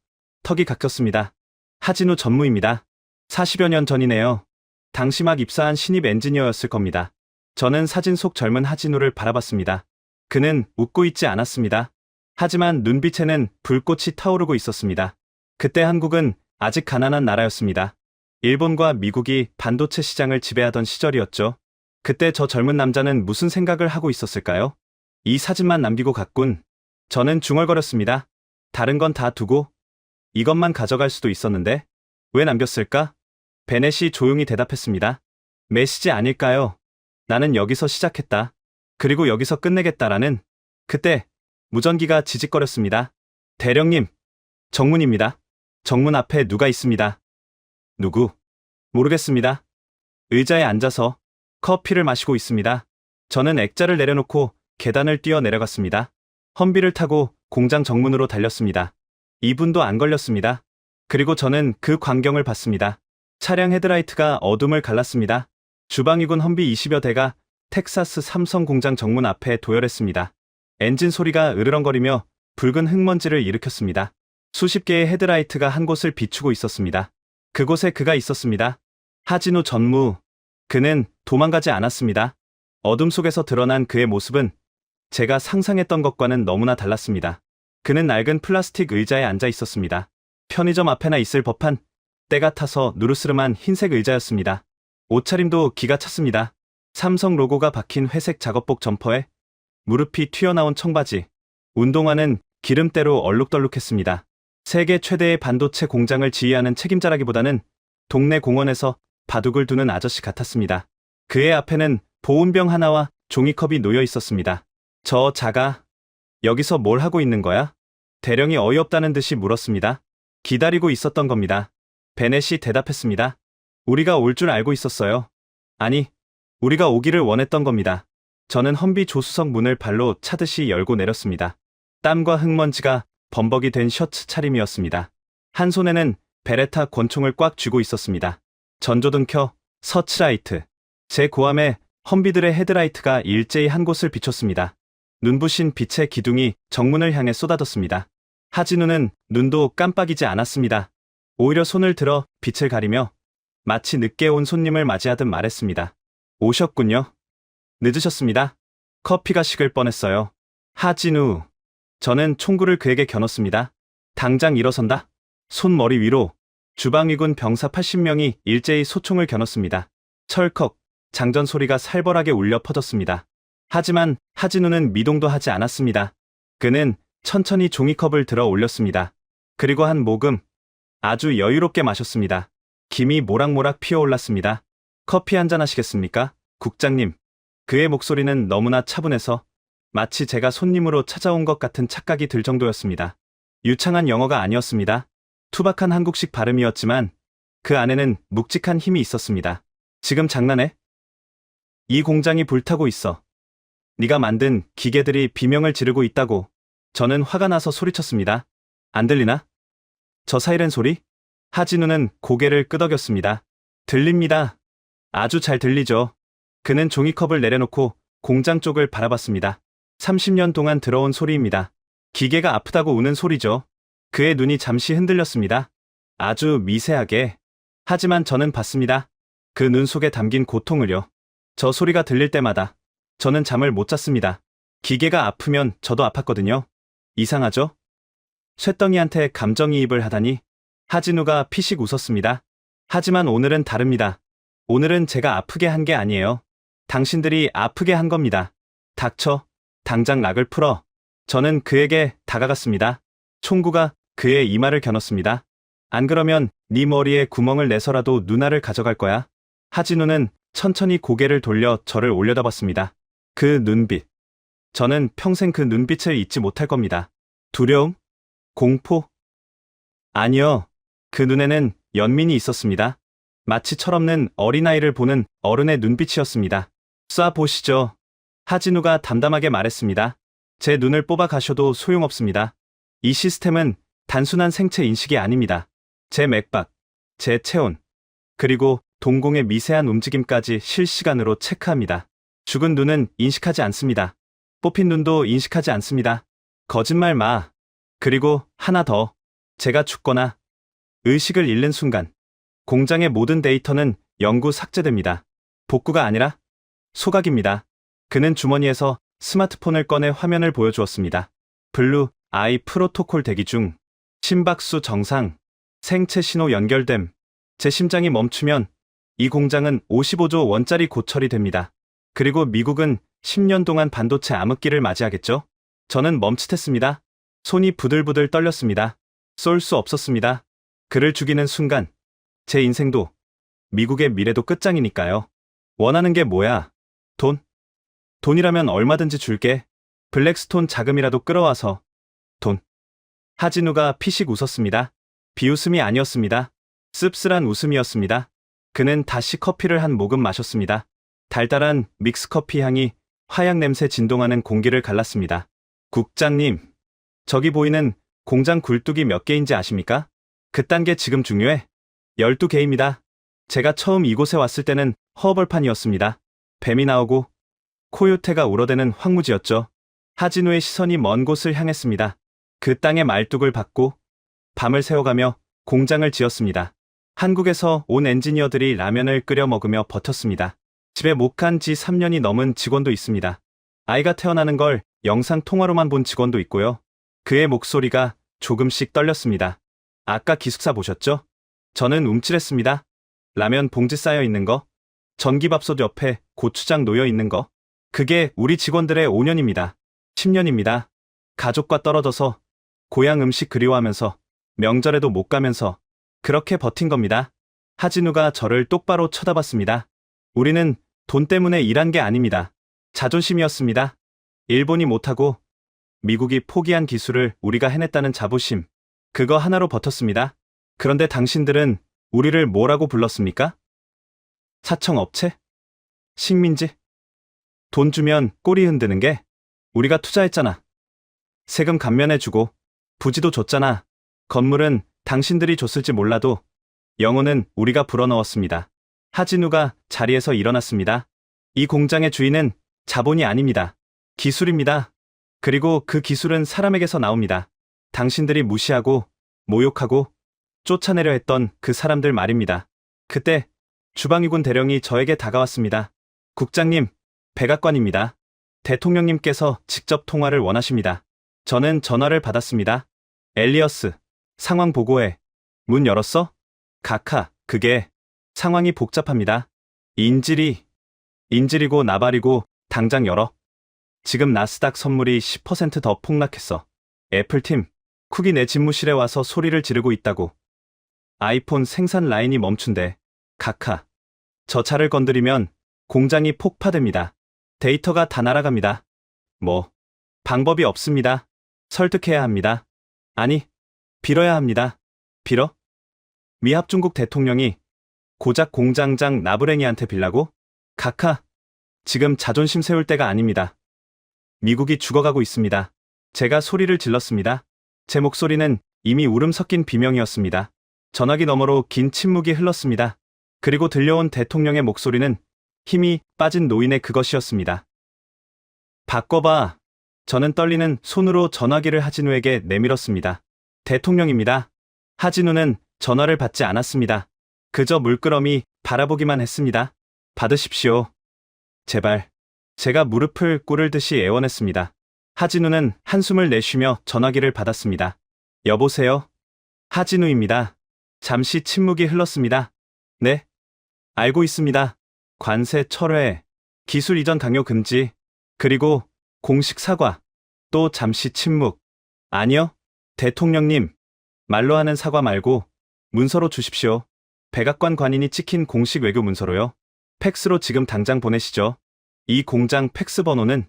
턱이 각혔습니다. 하진우 전무입니다. 40여 년 전이네요. 당시 막 입사한 신입 엔지니어였을 겁니다. 저는 사진 속 젊은 하진우를 바라봤습니다. 그는 웃고 있지 않았습니다. 하지만 눈빛에는 불꽃이 타오르고 있었습니다. 그때 한국은 아직 가난한 나라였습니다. 일본과 미국이 반도체 시장을 지배하던 시절이었죠. 그때 저 젊은 남자는 무슨 생각을 하고 있었을까요? 이 사진만 남기고 갔군. 저는 중얼거렸습니다. 다른 건 다 두고 이것만 가져갈 수도 있었는데 왜 남겼을까? 베넷이 조용히 대답했습니다. 메시지 아닐까요? 나는 여기서 시작했다. 그리고 여기서 끝내겠다라는. 그때 무전기가 지직거렸습니다. 대령님, 정문입니다. 정문 앞에 누가 있습니다. 누구? 모르겠습니다. 의자에 앉아서 커피를 마시고 있습니다. 저는 액자를 내려놓고 계단을 뛰어 내려갔습니다. 험비를 타고 공장 정문으로 달렸습니다. 2분도 안 걸렸습니다. 그리고 저는 그 광경을 봤습니다. 차량 헤드라이트가 어둠을 갈랐습니다. 주방위군 험비 20여 대가 텍사스 삼성 공장 정문 앞에 도열했습니다. 엔진 소리가 으르렁거리며 붉은 흙먼지를 일으켰습니다. 수십 개의 헤드라이트가 한 곳을 비추고 있었습니다. 그곳에 그가 있었습니다. 하진우 전무. 그는 도망가지 않았습니다. 어둠 속에서 드러난 그의 모습은 제가 상상했던 것과는 너무나 달랐습니다. 그는 낡은 플라스틱 의자에 앉아 있었습니다. 편의점 앞에나 있을 법한 때가 타서 누르스름한 흰색 의자였습니다. 옷차림도 기가 찼습니다. 삼성 로고가 박힌 회색 작업복 점퍼에 무릎이 튀어나온 청바지, 운동화는 기름때로 얼룩덜룩했습니다. 세계 최대의 반도체 공장을 지휘하는 책임자라기보다는 동네 공원에서 바둑을 두는 아저씨 같았습니다. 그의 앞에는 보온병 하나와 종이컵이 놓여 있었습니다. 저 자가 여기서 뭘 하고 있는 거야? 대령이 어이없다는 듯이 물었습니다. 기다리고 있었던 겁니다. 베넷이 대답했습니다. 우리가 올 줄 알고 있었어요. 아니, 우리가 오기를 원했던 겁니다. 저는 험비 조수석 문을 발로 차듯이 열고 내렸습니다. 땀과 흙먼지가 범벅이 된 셔츠 차림이었습니다. 한 손에는 베레타 권총을 꽉 쥐고 있었습니다. 전조등 켜, 서치라이트. 제 고함에 험비들의 헤드라이트가 일제히 한 곳을 비췄습니다. 눈부신 빛의 기둥이 정문을 향해 쏟아졌습니다. 하진우는 눈도 깜빡이지 않았습니다. 오히려 손을 들어 빛을 가리며 마치 늦게 온 손님을 맞이하듯 말했습니다. 오셨군요. 늦으셨습니다. 커피가 식을 뻔했어요. 하진우. 저는 총구를 그에게 겨눴습니다. 당장 일어선다. 손머리 위로. 주방위군 병사 80명이 일제히 소총을 겨눴습니다. 철컥, 장전 소리가 살벌하게 울려 퍼졌습니다. 하지만 하진우는 미동도 하지 않았습니다. 그는 천천히 종이컵을 들어 올렸습니다. 그리고 한 모금, 아주 여유롭게 마셨습니다. 김이 모락모락 피어올랐습니다. 커피 한잔 하시겠습니까, 국장님? 그의 목소리는 너무나 차분해서 마치 제가 손님으로 찾아온 것 같은 착각이 들 정도였습니다. 유창한 영어가 아니었습니다. 투박한 한국식 발음이었지만 그 안에는 묵직한 힘이 있었습니다. 지금 장난해? 이 공장이 불타고 있어. 네가 만든 기계들이 비명을 지르고 있다고. 저는 화가 나서 소리쳤습니다. 안 들리나? 저 사이렌 소리? 하진우는 고개를 끄덕였습니다. 들립니다. 아주 잘 들리죠. 그는 종이컵을 내려놓고 공장 쪽을 바라봤습니다. 30년 동안 들어온 소리입니다. 기계가 아프다고 우는 소리죠. 그의 눈이 잠시 흔들렸습니다. 아주 미세하게. 하지만 저는 봤습니다. 그 눈 속에 담긴 고통을요. 저 소리가 들릴 때마다 저는 잠을 못 잤습니다. 기계가 아프면 저도 아팠거든요. 이상하죠? 쇳덩이한테 감정이입을 하다니. 하진우가 피식 웃었습니다. 하지만 오늘은 다릅니다. 오늘은 제가 아프게 한 게 아니에요. 당신들이 아프게 한 겁니다. 닥쳐. 당장 락을 풀어. 저는 그에게 다가갔습니다. 총구가 그의 이마를 겨눴습니다. 안 그러면 네 머리에 구멍을 내서라도 누나를 가져갈 거야. 하진우는 천천히 고개를 돌려 저를 올려다봤습니다. 그 눈빛. 저는 평생 그 눈빛을 잊지 못할 겁니다. 두려움? 공포? 아니요. 그 눈에는 연민이 있었습니다. 마치 철없는 어린아이를 보는 어른의 눈빛이었습니다. 쏴보시죠. 하진우가 담담하게 말했습니다. 제 눈을 뽑아 가셔도 소용없습니다. 이 시스템은 단순한 생체 인식이 아닙니다. 제 맥박, 제 체온, 그리고 동공의 미세한 움직임까지 실시간으로 체크합니다. 죽은 눈은 인식하지 않습니다. 뽑힌 눈도 인식하지 않습니다. 거짓말 마. 그리고 하나 더. 제가 죽거나 의식을 잃는 순간 공장의 모든 데이터는 영구 삭제됩니다. 복구가 아니라 소각입니다. 그는 주머니에서 스마트폰을 꺼내 화면을 보여주었습니다. 블루 아이 프로토콜 대기 중. 심박수 정상. 생체 신호 연결됨. 제 심장이 멈추면 이 공장은 55조 원짜리 고철이 됩니다. 그리고 미국은 10년 동안 반도체 암흑기를 맞이하겠죠? 저는 멈칫했습니다. 손이 부들부들 떨렸습니다. 쏠 수 없었습니다. 그를 죽이는 순간 제 인생도 미국의 미래도 끝장이니까요. 원하는 게 뭐야? 돈? 돈이라면 얼마든지 줄게. 블랙스톤 자금이라도 끌어와서. 돈. 하진우가 피식 웃었습니다. 비웃음이 아니었습니다. 씁쓸한 웃음이었습니다. 그는 다시 커피를 한 모금 마셨습니다. 달달한 믹스커피 향이 화약 냄새 진동하는 공기를 갈랐습니다. 국장님, 저기 보이는 공장 굴뚝이 몇 개인지 아십니까? 그딴 게 지금 중요해? 12개입니다. 제가 처음 이곳에 왔을 때는 허벌판이었습니다. 뱀이 나오고 코요테가 울어대는 황무지였죠. 하진우의 시선이 먼 곳을 향했습니다. 그 땅의 말뚝을 밟고 밤을 새워가며 공장을 지었습니다. 한국에서 온 엔지니어들이 라면을 끓여 먹으며 버텼습니다. 집에 못 간 지 3년이 넘은 직원도 있습니다. 아이가 태어나는 걸 영상 통화로만 본 직원도 있고요. 그의 목소리가 조금씩 떨렸습니다. 아까 기숙사 보셨죠? 저는 움찔했습니다. 라면 봉지 쌓여 있는 거, 전기밥솥 옆에 고추장 놓여 있는 거. 그게 우리 직원들의 5년입니다. 10년입니다. 가족과 떨어져서 고향 음식 그리워하면서 명절에도 못 가면서 그렇게 버틴 겁니다. 하진우가 저를 똑바로 쳐다봤습니다. 우리는 돈 때문에 일한 게 아닙니다. 자존심이었습니다. 일본이 못하고 미국이 포기한 기술을 우리가 해냈다는 자부심. 그거 하나로 버텼습니다. 그런데 당신들은 우리를 뭐라고 불렀습니까? 사청업체? 식민지? 돈 주면 꼬리 흔드는 게 우리가 투자했잖아. 세금 감면해주고 부지도 줬잖아. 건물은 당신들이 줬을지 몰라도 영혼은 우리가 불어넣었습니다. 하진우가 자리에서 일어났습니다. 이 공장의 주인은 자본이 아닙니다. 기술입니다. 그리고 그 기술은 사람에게서 나옵니다. 당신들이 무시하고 모욕하고 쫓아내려 했던 그 사람들 말입니다. 그때 주방위군 대령이 저에게 다가왔습니다. 국장님, 백악관입니다. 대통령님께서 직접 통화를 원하십니다. 저는 전화를 받았습니다. 엘리어스, 상황 보고해. 문 열었어? 카카, 그게 상황이 복잡합니다. 인질이고 나발이고 당장 열어. 지금 나스닥 선물이 10% 더 폭락했어. 애플팀, 쿡이 내 집무실에 와서 소리를 지르고 있다고. 아이폰 생산 라인이 멈춘대. 카카, 저 차를 건드리면 공장이 폭파됩니다. 데이터가 다 날아갑니다. 방법이 없습니다. 설득해야 합니다. 아니, 빌어야 합니다. 빌어? 미합중국 대통령이 고작 공장장 나부랭이한테 빌라고? 카카, 지금 자존심 세울 때가 아닙니다. 미국이 죽어가고 있습니다. 제가 소리를 질렀습니다. 제 목소리는 이미 울음 섞인 비명이었습니다. 전화기 너머로 긴 침묵이 흘렀습니다. 그리고 들려온 대통령의 목소리는 힘이 빠진 노인의 그것이었습니다. 바꿔봐. 저는 떨리는 손으로 전화기를 하진우에게 내밀었습니다. 대통령입니다. 하진우는 전화를 받지 않았습니다. 그저 물끄러미 바라보기만 했습니다. 받으십시오. 제발. 제가 무릎을 꿇을듯이 애원했습니다. 하진우는 한숨을 내쉬며 전화기를 받았습니다. 여보세요? 하진우입니다. 잠시 침묵이 흘렀습니다. 네? 알고 있습니다. 관세 철회, 기술 이전 강요 금지, 그리고 공식 사과. 또 잠시 침묵. 아니요. 대통령님. 말로 하는 사과 말고 문서로 주십시오. 백악관 관인이 찍힌 공식 외교 문서로요. 팩스로 지금 당장 보내시죠. 이 공장 팩스 번호는.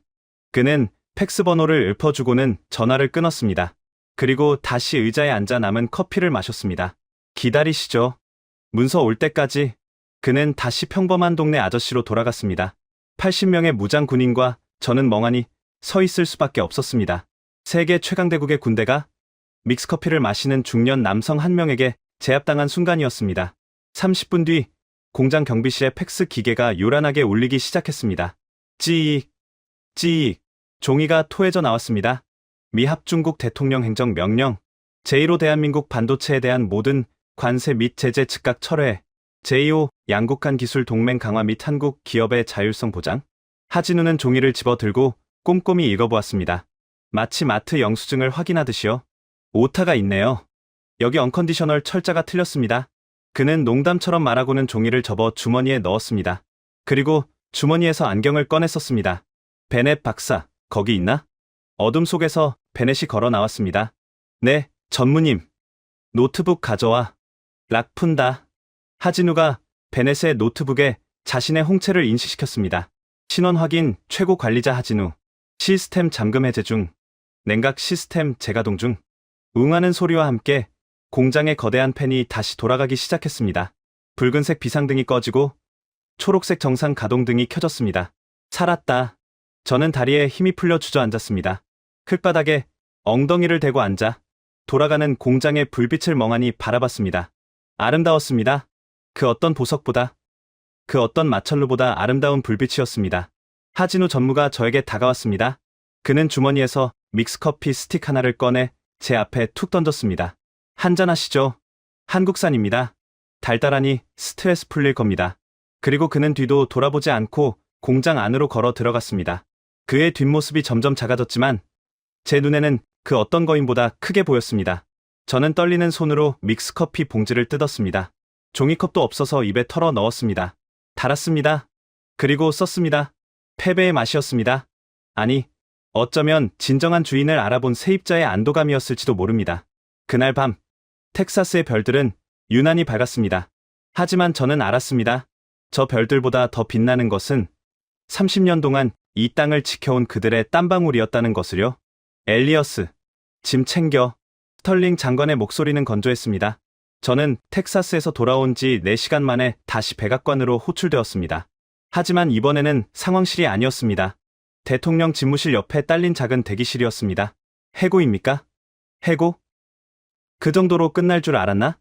그는 팩스 번호를 읊어주고는 전화를 끊었습니다. 그리고 다시 의자에 앉아 남은 커피를 마셨습니다. 기다리시죠. 문서 올 때까지. 그는 다시 평범한 동네 아저씨로 돌아갔습니다. 80명의 무장 군인과 저는 멍하니 서 있을 수밖에 없었습니다. 세계 최강대국의 군대가 믹스커피를 마시는 중년 남성 한 명에게 제압당한 순간이었습니다. 30분 뒤 공장 경비실의 팩스 기계가 요란하게 울리기 시작했습니다. 찌익, 찌익. 종이가 토해져 나왔습니다. 미합중국 대통령 행정 명령. 제1호 대한민국 반도체에 대한 모든 관세 및 제재 즉각 철회. 제2호 양국 간 기술 동맹 강화 및 한국 기업의 자율성 보장. 하진우는 종이를 집어들고 꼼꼼히 읽어보았습니다. 마치 마트 영수증을 확인하듯이요. 오타가 있네요. 여기 언컨디셔널 철자가 틀렸습니다. 그는 농담처럼 말하고는 종이를 접어 주머니에 넣었습니다. 그리고 주머니에서 안경을 꺼냈었습니다. 베넷 박사, 거기 있나? 어둠 속에서 베넷이 걸어 나왔습니다. 네, 전무님. 노트북 가져와. 락 푼다. 하진우가 베넷의 노트북에 자신의 홍채를 인식시켰습니다. 신원 확인, 최고 관리자 하진우. 시스템 잠금 해제 중. 냉각 시스템 재가동 중. 웅하는 소리와 함께 공장의 거대한 팬이 다시 돌아가기 시작했습니다. 붉은색 비상등이 꺼지고 초록색 정상 가동등이 켜졌습니다. 살았다. 저는 다리에 힘이 풀려 주저앉았습니다. 흙바닥에 엉덩이를 대고 앉아 돌아가는 공장의 불빛을 멍하니 바라봤습니다. 아름다웠습니다. 그 어떤 보석보다, 그 어떤 마천루보다 아름다운 불빛이었습니다. 하진우 전무가 저에게 다가왔습니다. 그는 주머니에서 믹스커피 스틱 하나를 꺼내 제 앞에 툭 던졌습니다. 한잔하시죠. 한국산입니다. 달달하니 스트레스 풀릴 겁니다. 그리고 그는 뒤도 돌아보지 않고 공장 안으로 걸어 들어갔습니다. 그의 뒷모습이 점점 작아졌지만 제 눈에는 그 어떤 거인보다 크게 보였습니다. 저는 떨리는 손으로 믹스커피 봉지를 뜯었습니다. 종이컵도 없어서 입에 털어 넣었습니다. 달았습니다. 그리고 썼습니다. 패배의 맛이었습니다. 아니, 어쩌면 진정한 주인을 알아본 세입자의 안도감이었을지도 모릅니다. 그날 밤, 텍사스의 별들은 유난히 밝았습니다. 하지만 저는 알았습니다. 저 별들보다 더 빛나는 것은 30년 동안 이 땅을 지켜온 그들의 땀방울이었다는 것을요. 엘리어스, 짐 챙겨. 스털링 장관의 목소리는 건조했습니다. 저는 텍사스에서 돌아온 지 4시간 만에 다시 백악관으로 호출되었습니다. 하지만 이번에는 상황실이 아니었습니다. 대통령 집무실 옆에 딸린 작은 대기실이었습니다. 해고입니까? 해고? 그 정도로 끝날 줄 알았나?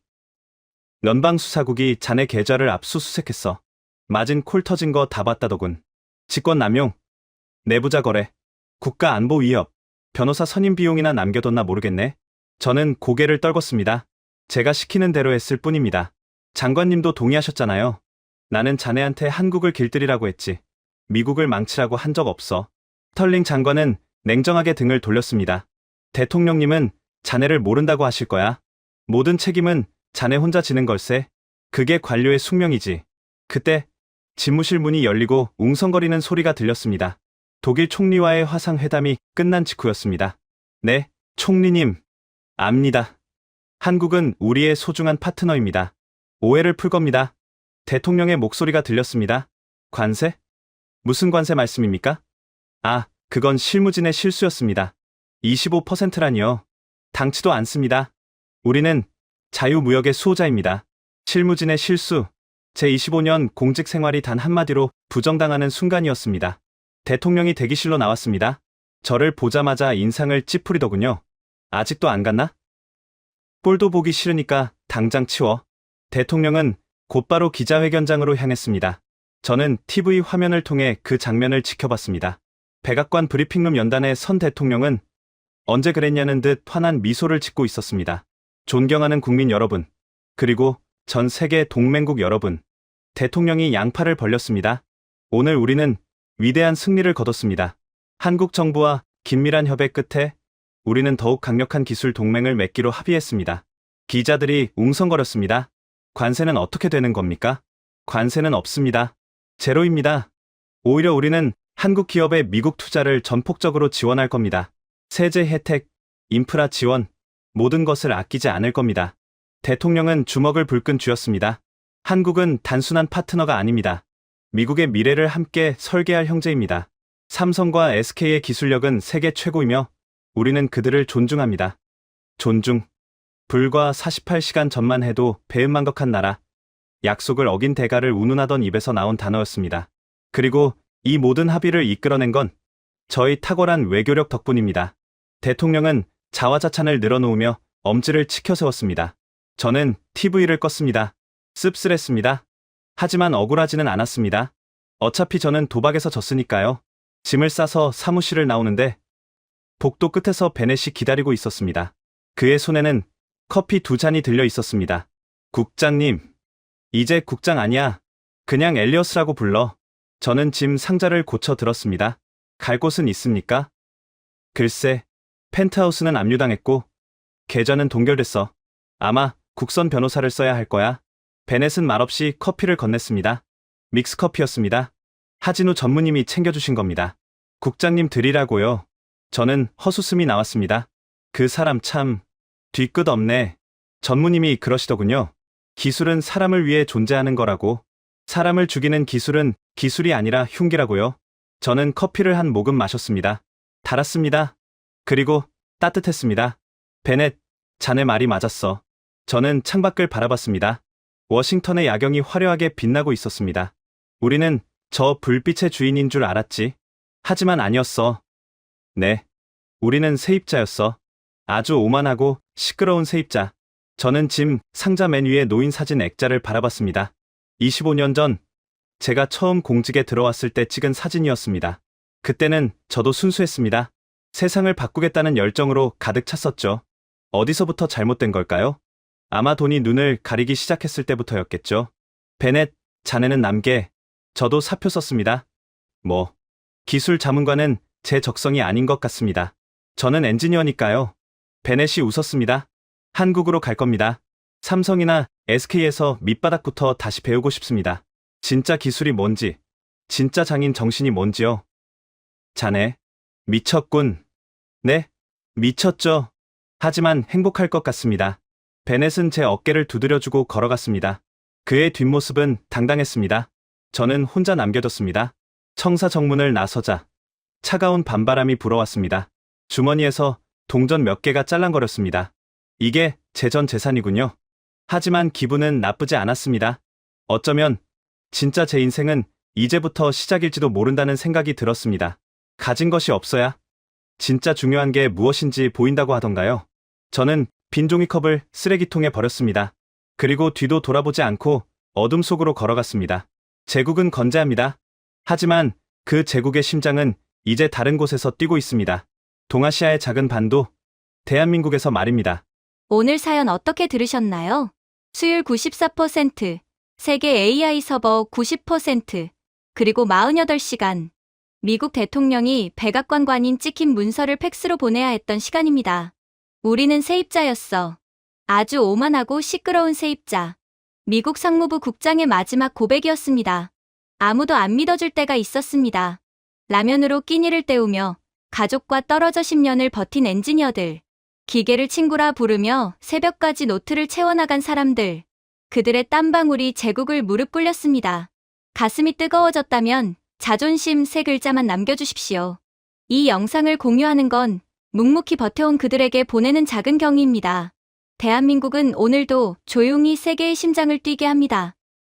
연방수사국이 자네 계좌를 압수수색했어. 맞은 콜 터진 거 다 봤다더군. 직권남용, 내부자 거래, 국가안보 위협, 변호사 선임 비용이나 남겨뒀나 모르겠네. 저는 고개를 떨궜습니다. 제가 시키는 대로 했을 뿐입니다. 장관님도 동의하셨잖아요. 나는 자네한테 한국을 길들이라고 했지. 미국을 망치라고 한 적 없어. 스털링 장관은 냉정하게 등을 돌렸습니다. 대통령님은 자네를 모른다고 하실 거야. 모든 책임은 자네 혼자 지는 걸세. 그게 관료의 숙명이지. 그때 집무실 문이 열리고 웅성거리는 소리가 들렸습니다. 독일 총리와의 화상회담이 끝난 직후였습니다. 네, 총리님. 압니다. 한국은 우리의 소중한 파트너입니다. 오해를 풀 겁니다. 대통령의 목소리가 들렸습니다. 관세? 무슨 관세 말씀입니까? 아, 그건 실무진의 실수였습니다. 25%라니요. 당치도 않습니다. 우리는 자유무역의 수호자입니다. 실무진의 실수. 제25년 공직 생활이 단 한마디로 부정당하는 순간이었습니다. 대통령이 대기실로 나왔습니다. 저를 보자마자 인상을 찌푸리더군요. 아직도 안 갔나? 꼴도 보기 싫으니까 당장 치워. 대통령은 곧바로 기자회견장으로 향했습니다. 저는 TV 화면을 통해 그 장면을 지켜봤습니다. 백악관 브리핑룸 연단의 선 대통령은 언제 그랬냐는 듯 환한 미소를 짓고 있었습니다. 존경하는 국민 여러분, 그리고 전 세계 동맹국 여러분, 대통령이 양팔을 벌렸습니다. 오늘 우리는 위대한 승리를 거뒀습니다. 한국 정부와 긴밀한 협의 끝에 우리는 더욱 강력한 기술 동맹을 맺기로 합의했습니다. 기자들이 웅성거렸습니다. 관세는 어떻게 되는 겁니까? 관세는 없습니다. 제로입니다. 오히려 우리는 한국 기업의 미국 투자를 전폭적으로 지원할 겁니다. 세제 혜택, 인프라 지원, 모든 것을 아끼지 않을 겁니다. 대통령은 주먹을 불끈 쥐었습니다. 한국은 단순한 파트너가 아닙니다. 미국의 미래를 함께 설계할 형제입니다. 삼성과 SK의 기술력은 세계 최고이며 우리는 그들을 존중합니다. 존중. 불과 48시간 전만 해도 배은망덕한 나라. 약속을 어긴 대가를 운운하던 입에서 나온 단어였습니다. 그리고 이 모든 합의를 이끌어낸 건 저희 탁월한 외교력 덕분입니다. 대통령은 자화자찬을 늘어놓으며 엄지를 치켜세웠습니다. 저는 TV를 껐습니다. 씁쓸했습니다. 하지만 억울하지는 않았습니다. 어차피 저는 도박에서 졌으니까요. 짐을 싸서 사무실을 나오는데 복도 끝에서 베넷이 기다리고 있었습니다. 그의 손에는 커피 2잔이 들려 있었습니다. 국장님, 이제 국장 아니야. 그냥 엘리어스라고 불러. 저는 짐 상자를 고쳐 들었습니다. 갈 곳은 있습니까? 글쎄, 펜트하우스는 압류당했고 계좌는 동결됐어. 아마 국선 변호사를 써야 할 거야. 베넷은 말없이 커피를 건넸습니다. 믹스커피였습니다. 하진우 전무님이 챙겨주신 겁니다. 국장님 드리라고요. 저는 헛웃음이 나왔습니다. 그 사람 참 뒤끝 없네. 전무님이 그러시더군요. 기술은 사람을 위해 존재하는 거라고. 사람을 죽이는 기술은 기술이 아니라 흉기라고요. 저는 커피를 한 모금 마셨습니다. 달았습니다. 그리고 따뜻했습니다. 베넷, 자네 말이 맞았어. 저는 창밖을 바라봤습니다. 워싱턴의 야경이 화려하게 빛나고 있었습니다. 우리는 저 불빛의 주인인 줄 알았지. 하지만 아니었어. 네. 우리는 세입자였어. 아주 오만하고 시끄러운 세입자. 저는 짐 상자 맨 위에 놓인 사진 액자를 바라봤습니다. 25년 전 제가 처음 공직에 들어왔을 때 찍은 사진이었습니다. 그때는 저도 순수했습니다. 세상을 바꾸겠다는 열정으로 가득 찼었죠. 어디서부터 잘못된 걸까요? 아마 돈이 눈을 가리기 시작했을 때부터였겠죠. 베넷, 자네는 남계, 저도 사표 썼습니다. 뭐, 기술 자문관은 제 적성이 아닌 것 같습니다. 저는 엔지니어니까요. 베넷이 웃었습니다. 한국으로 갈 겁니다. 삼성이나 SK에서 밑바닥부터 다시 배우고 싶습니다. 진짜 기술이 뭔지, 진짜 장인 정신이 뭔지요. 자네, 미쳤군. 네, 미쳤죠. 하지만 행복할 것 같습니다. 베넷은 제 어깨를 두드려주고 걸어갔습니다. 그의 뒷모습은 당당했습니다. 저는 혼자 남겨졌습니다. 청사 정문을 나서자 차가운 밤바람이 불어왔습니다. 주머니에서 동전 몇 개가 짤랑거렸습니다. 이게 제 전 재산이군요. 하지만 기분은 나쁘지 않았습니다. 어쩌면 진짜 제 인생은 이제부터 시작일지도 모른다는 생각이 들었습니다. 가진 것이 없어야 진짜 중요한 게 무엇인지 보인다고 하던가요? 저는 빈 종이컵을 쓰레기통에 버렸습니다. 그리고 뒤도 돌아보지 않고 어둠 속으로 걸어갔습니다. 제국은 건재합니다. 하지만 그 제국의 심장은 이제 다른 곳에서 뛰고 있습니다. 동아시아의 작은 반도, 대한민국에서 말입니다. 오늘 사연 어떻게 들으셨나요? 수율 94%, 세계 AI 서버 90%, 그리고 48시간. 미국 대통령이 백악관관인 찍힌 문서를 팩스로 보내야 했던 시간입니다. 우리는 세입자였어. 아주 오만하고 시끄러운 세입자. 미국 상무부 국장의 마지막 고백이었습니다. 아무도 안 믿어줄 때가 있었습니다. 라면으로 끼니를 때우며 가족과 떨어져 10년을 버틴 엔지니어들. 기계를 친구라 부르며 새벽까지 노트를 채워나간 사람들. 그들의 땀방울이 제국을 무릎 꿇렸습니다. 가슴이 뜨거워졌다면 자존심 3글자만 남겨주십시오. 이 영상을 공유하는 건 묵묵히 버텨온 그들에게 보내는 작은 경의입니다. 대한민국은 오늘도 조용히 세계의 심장을 뛰게 합니다.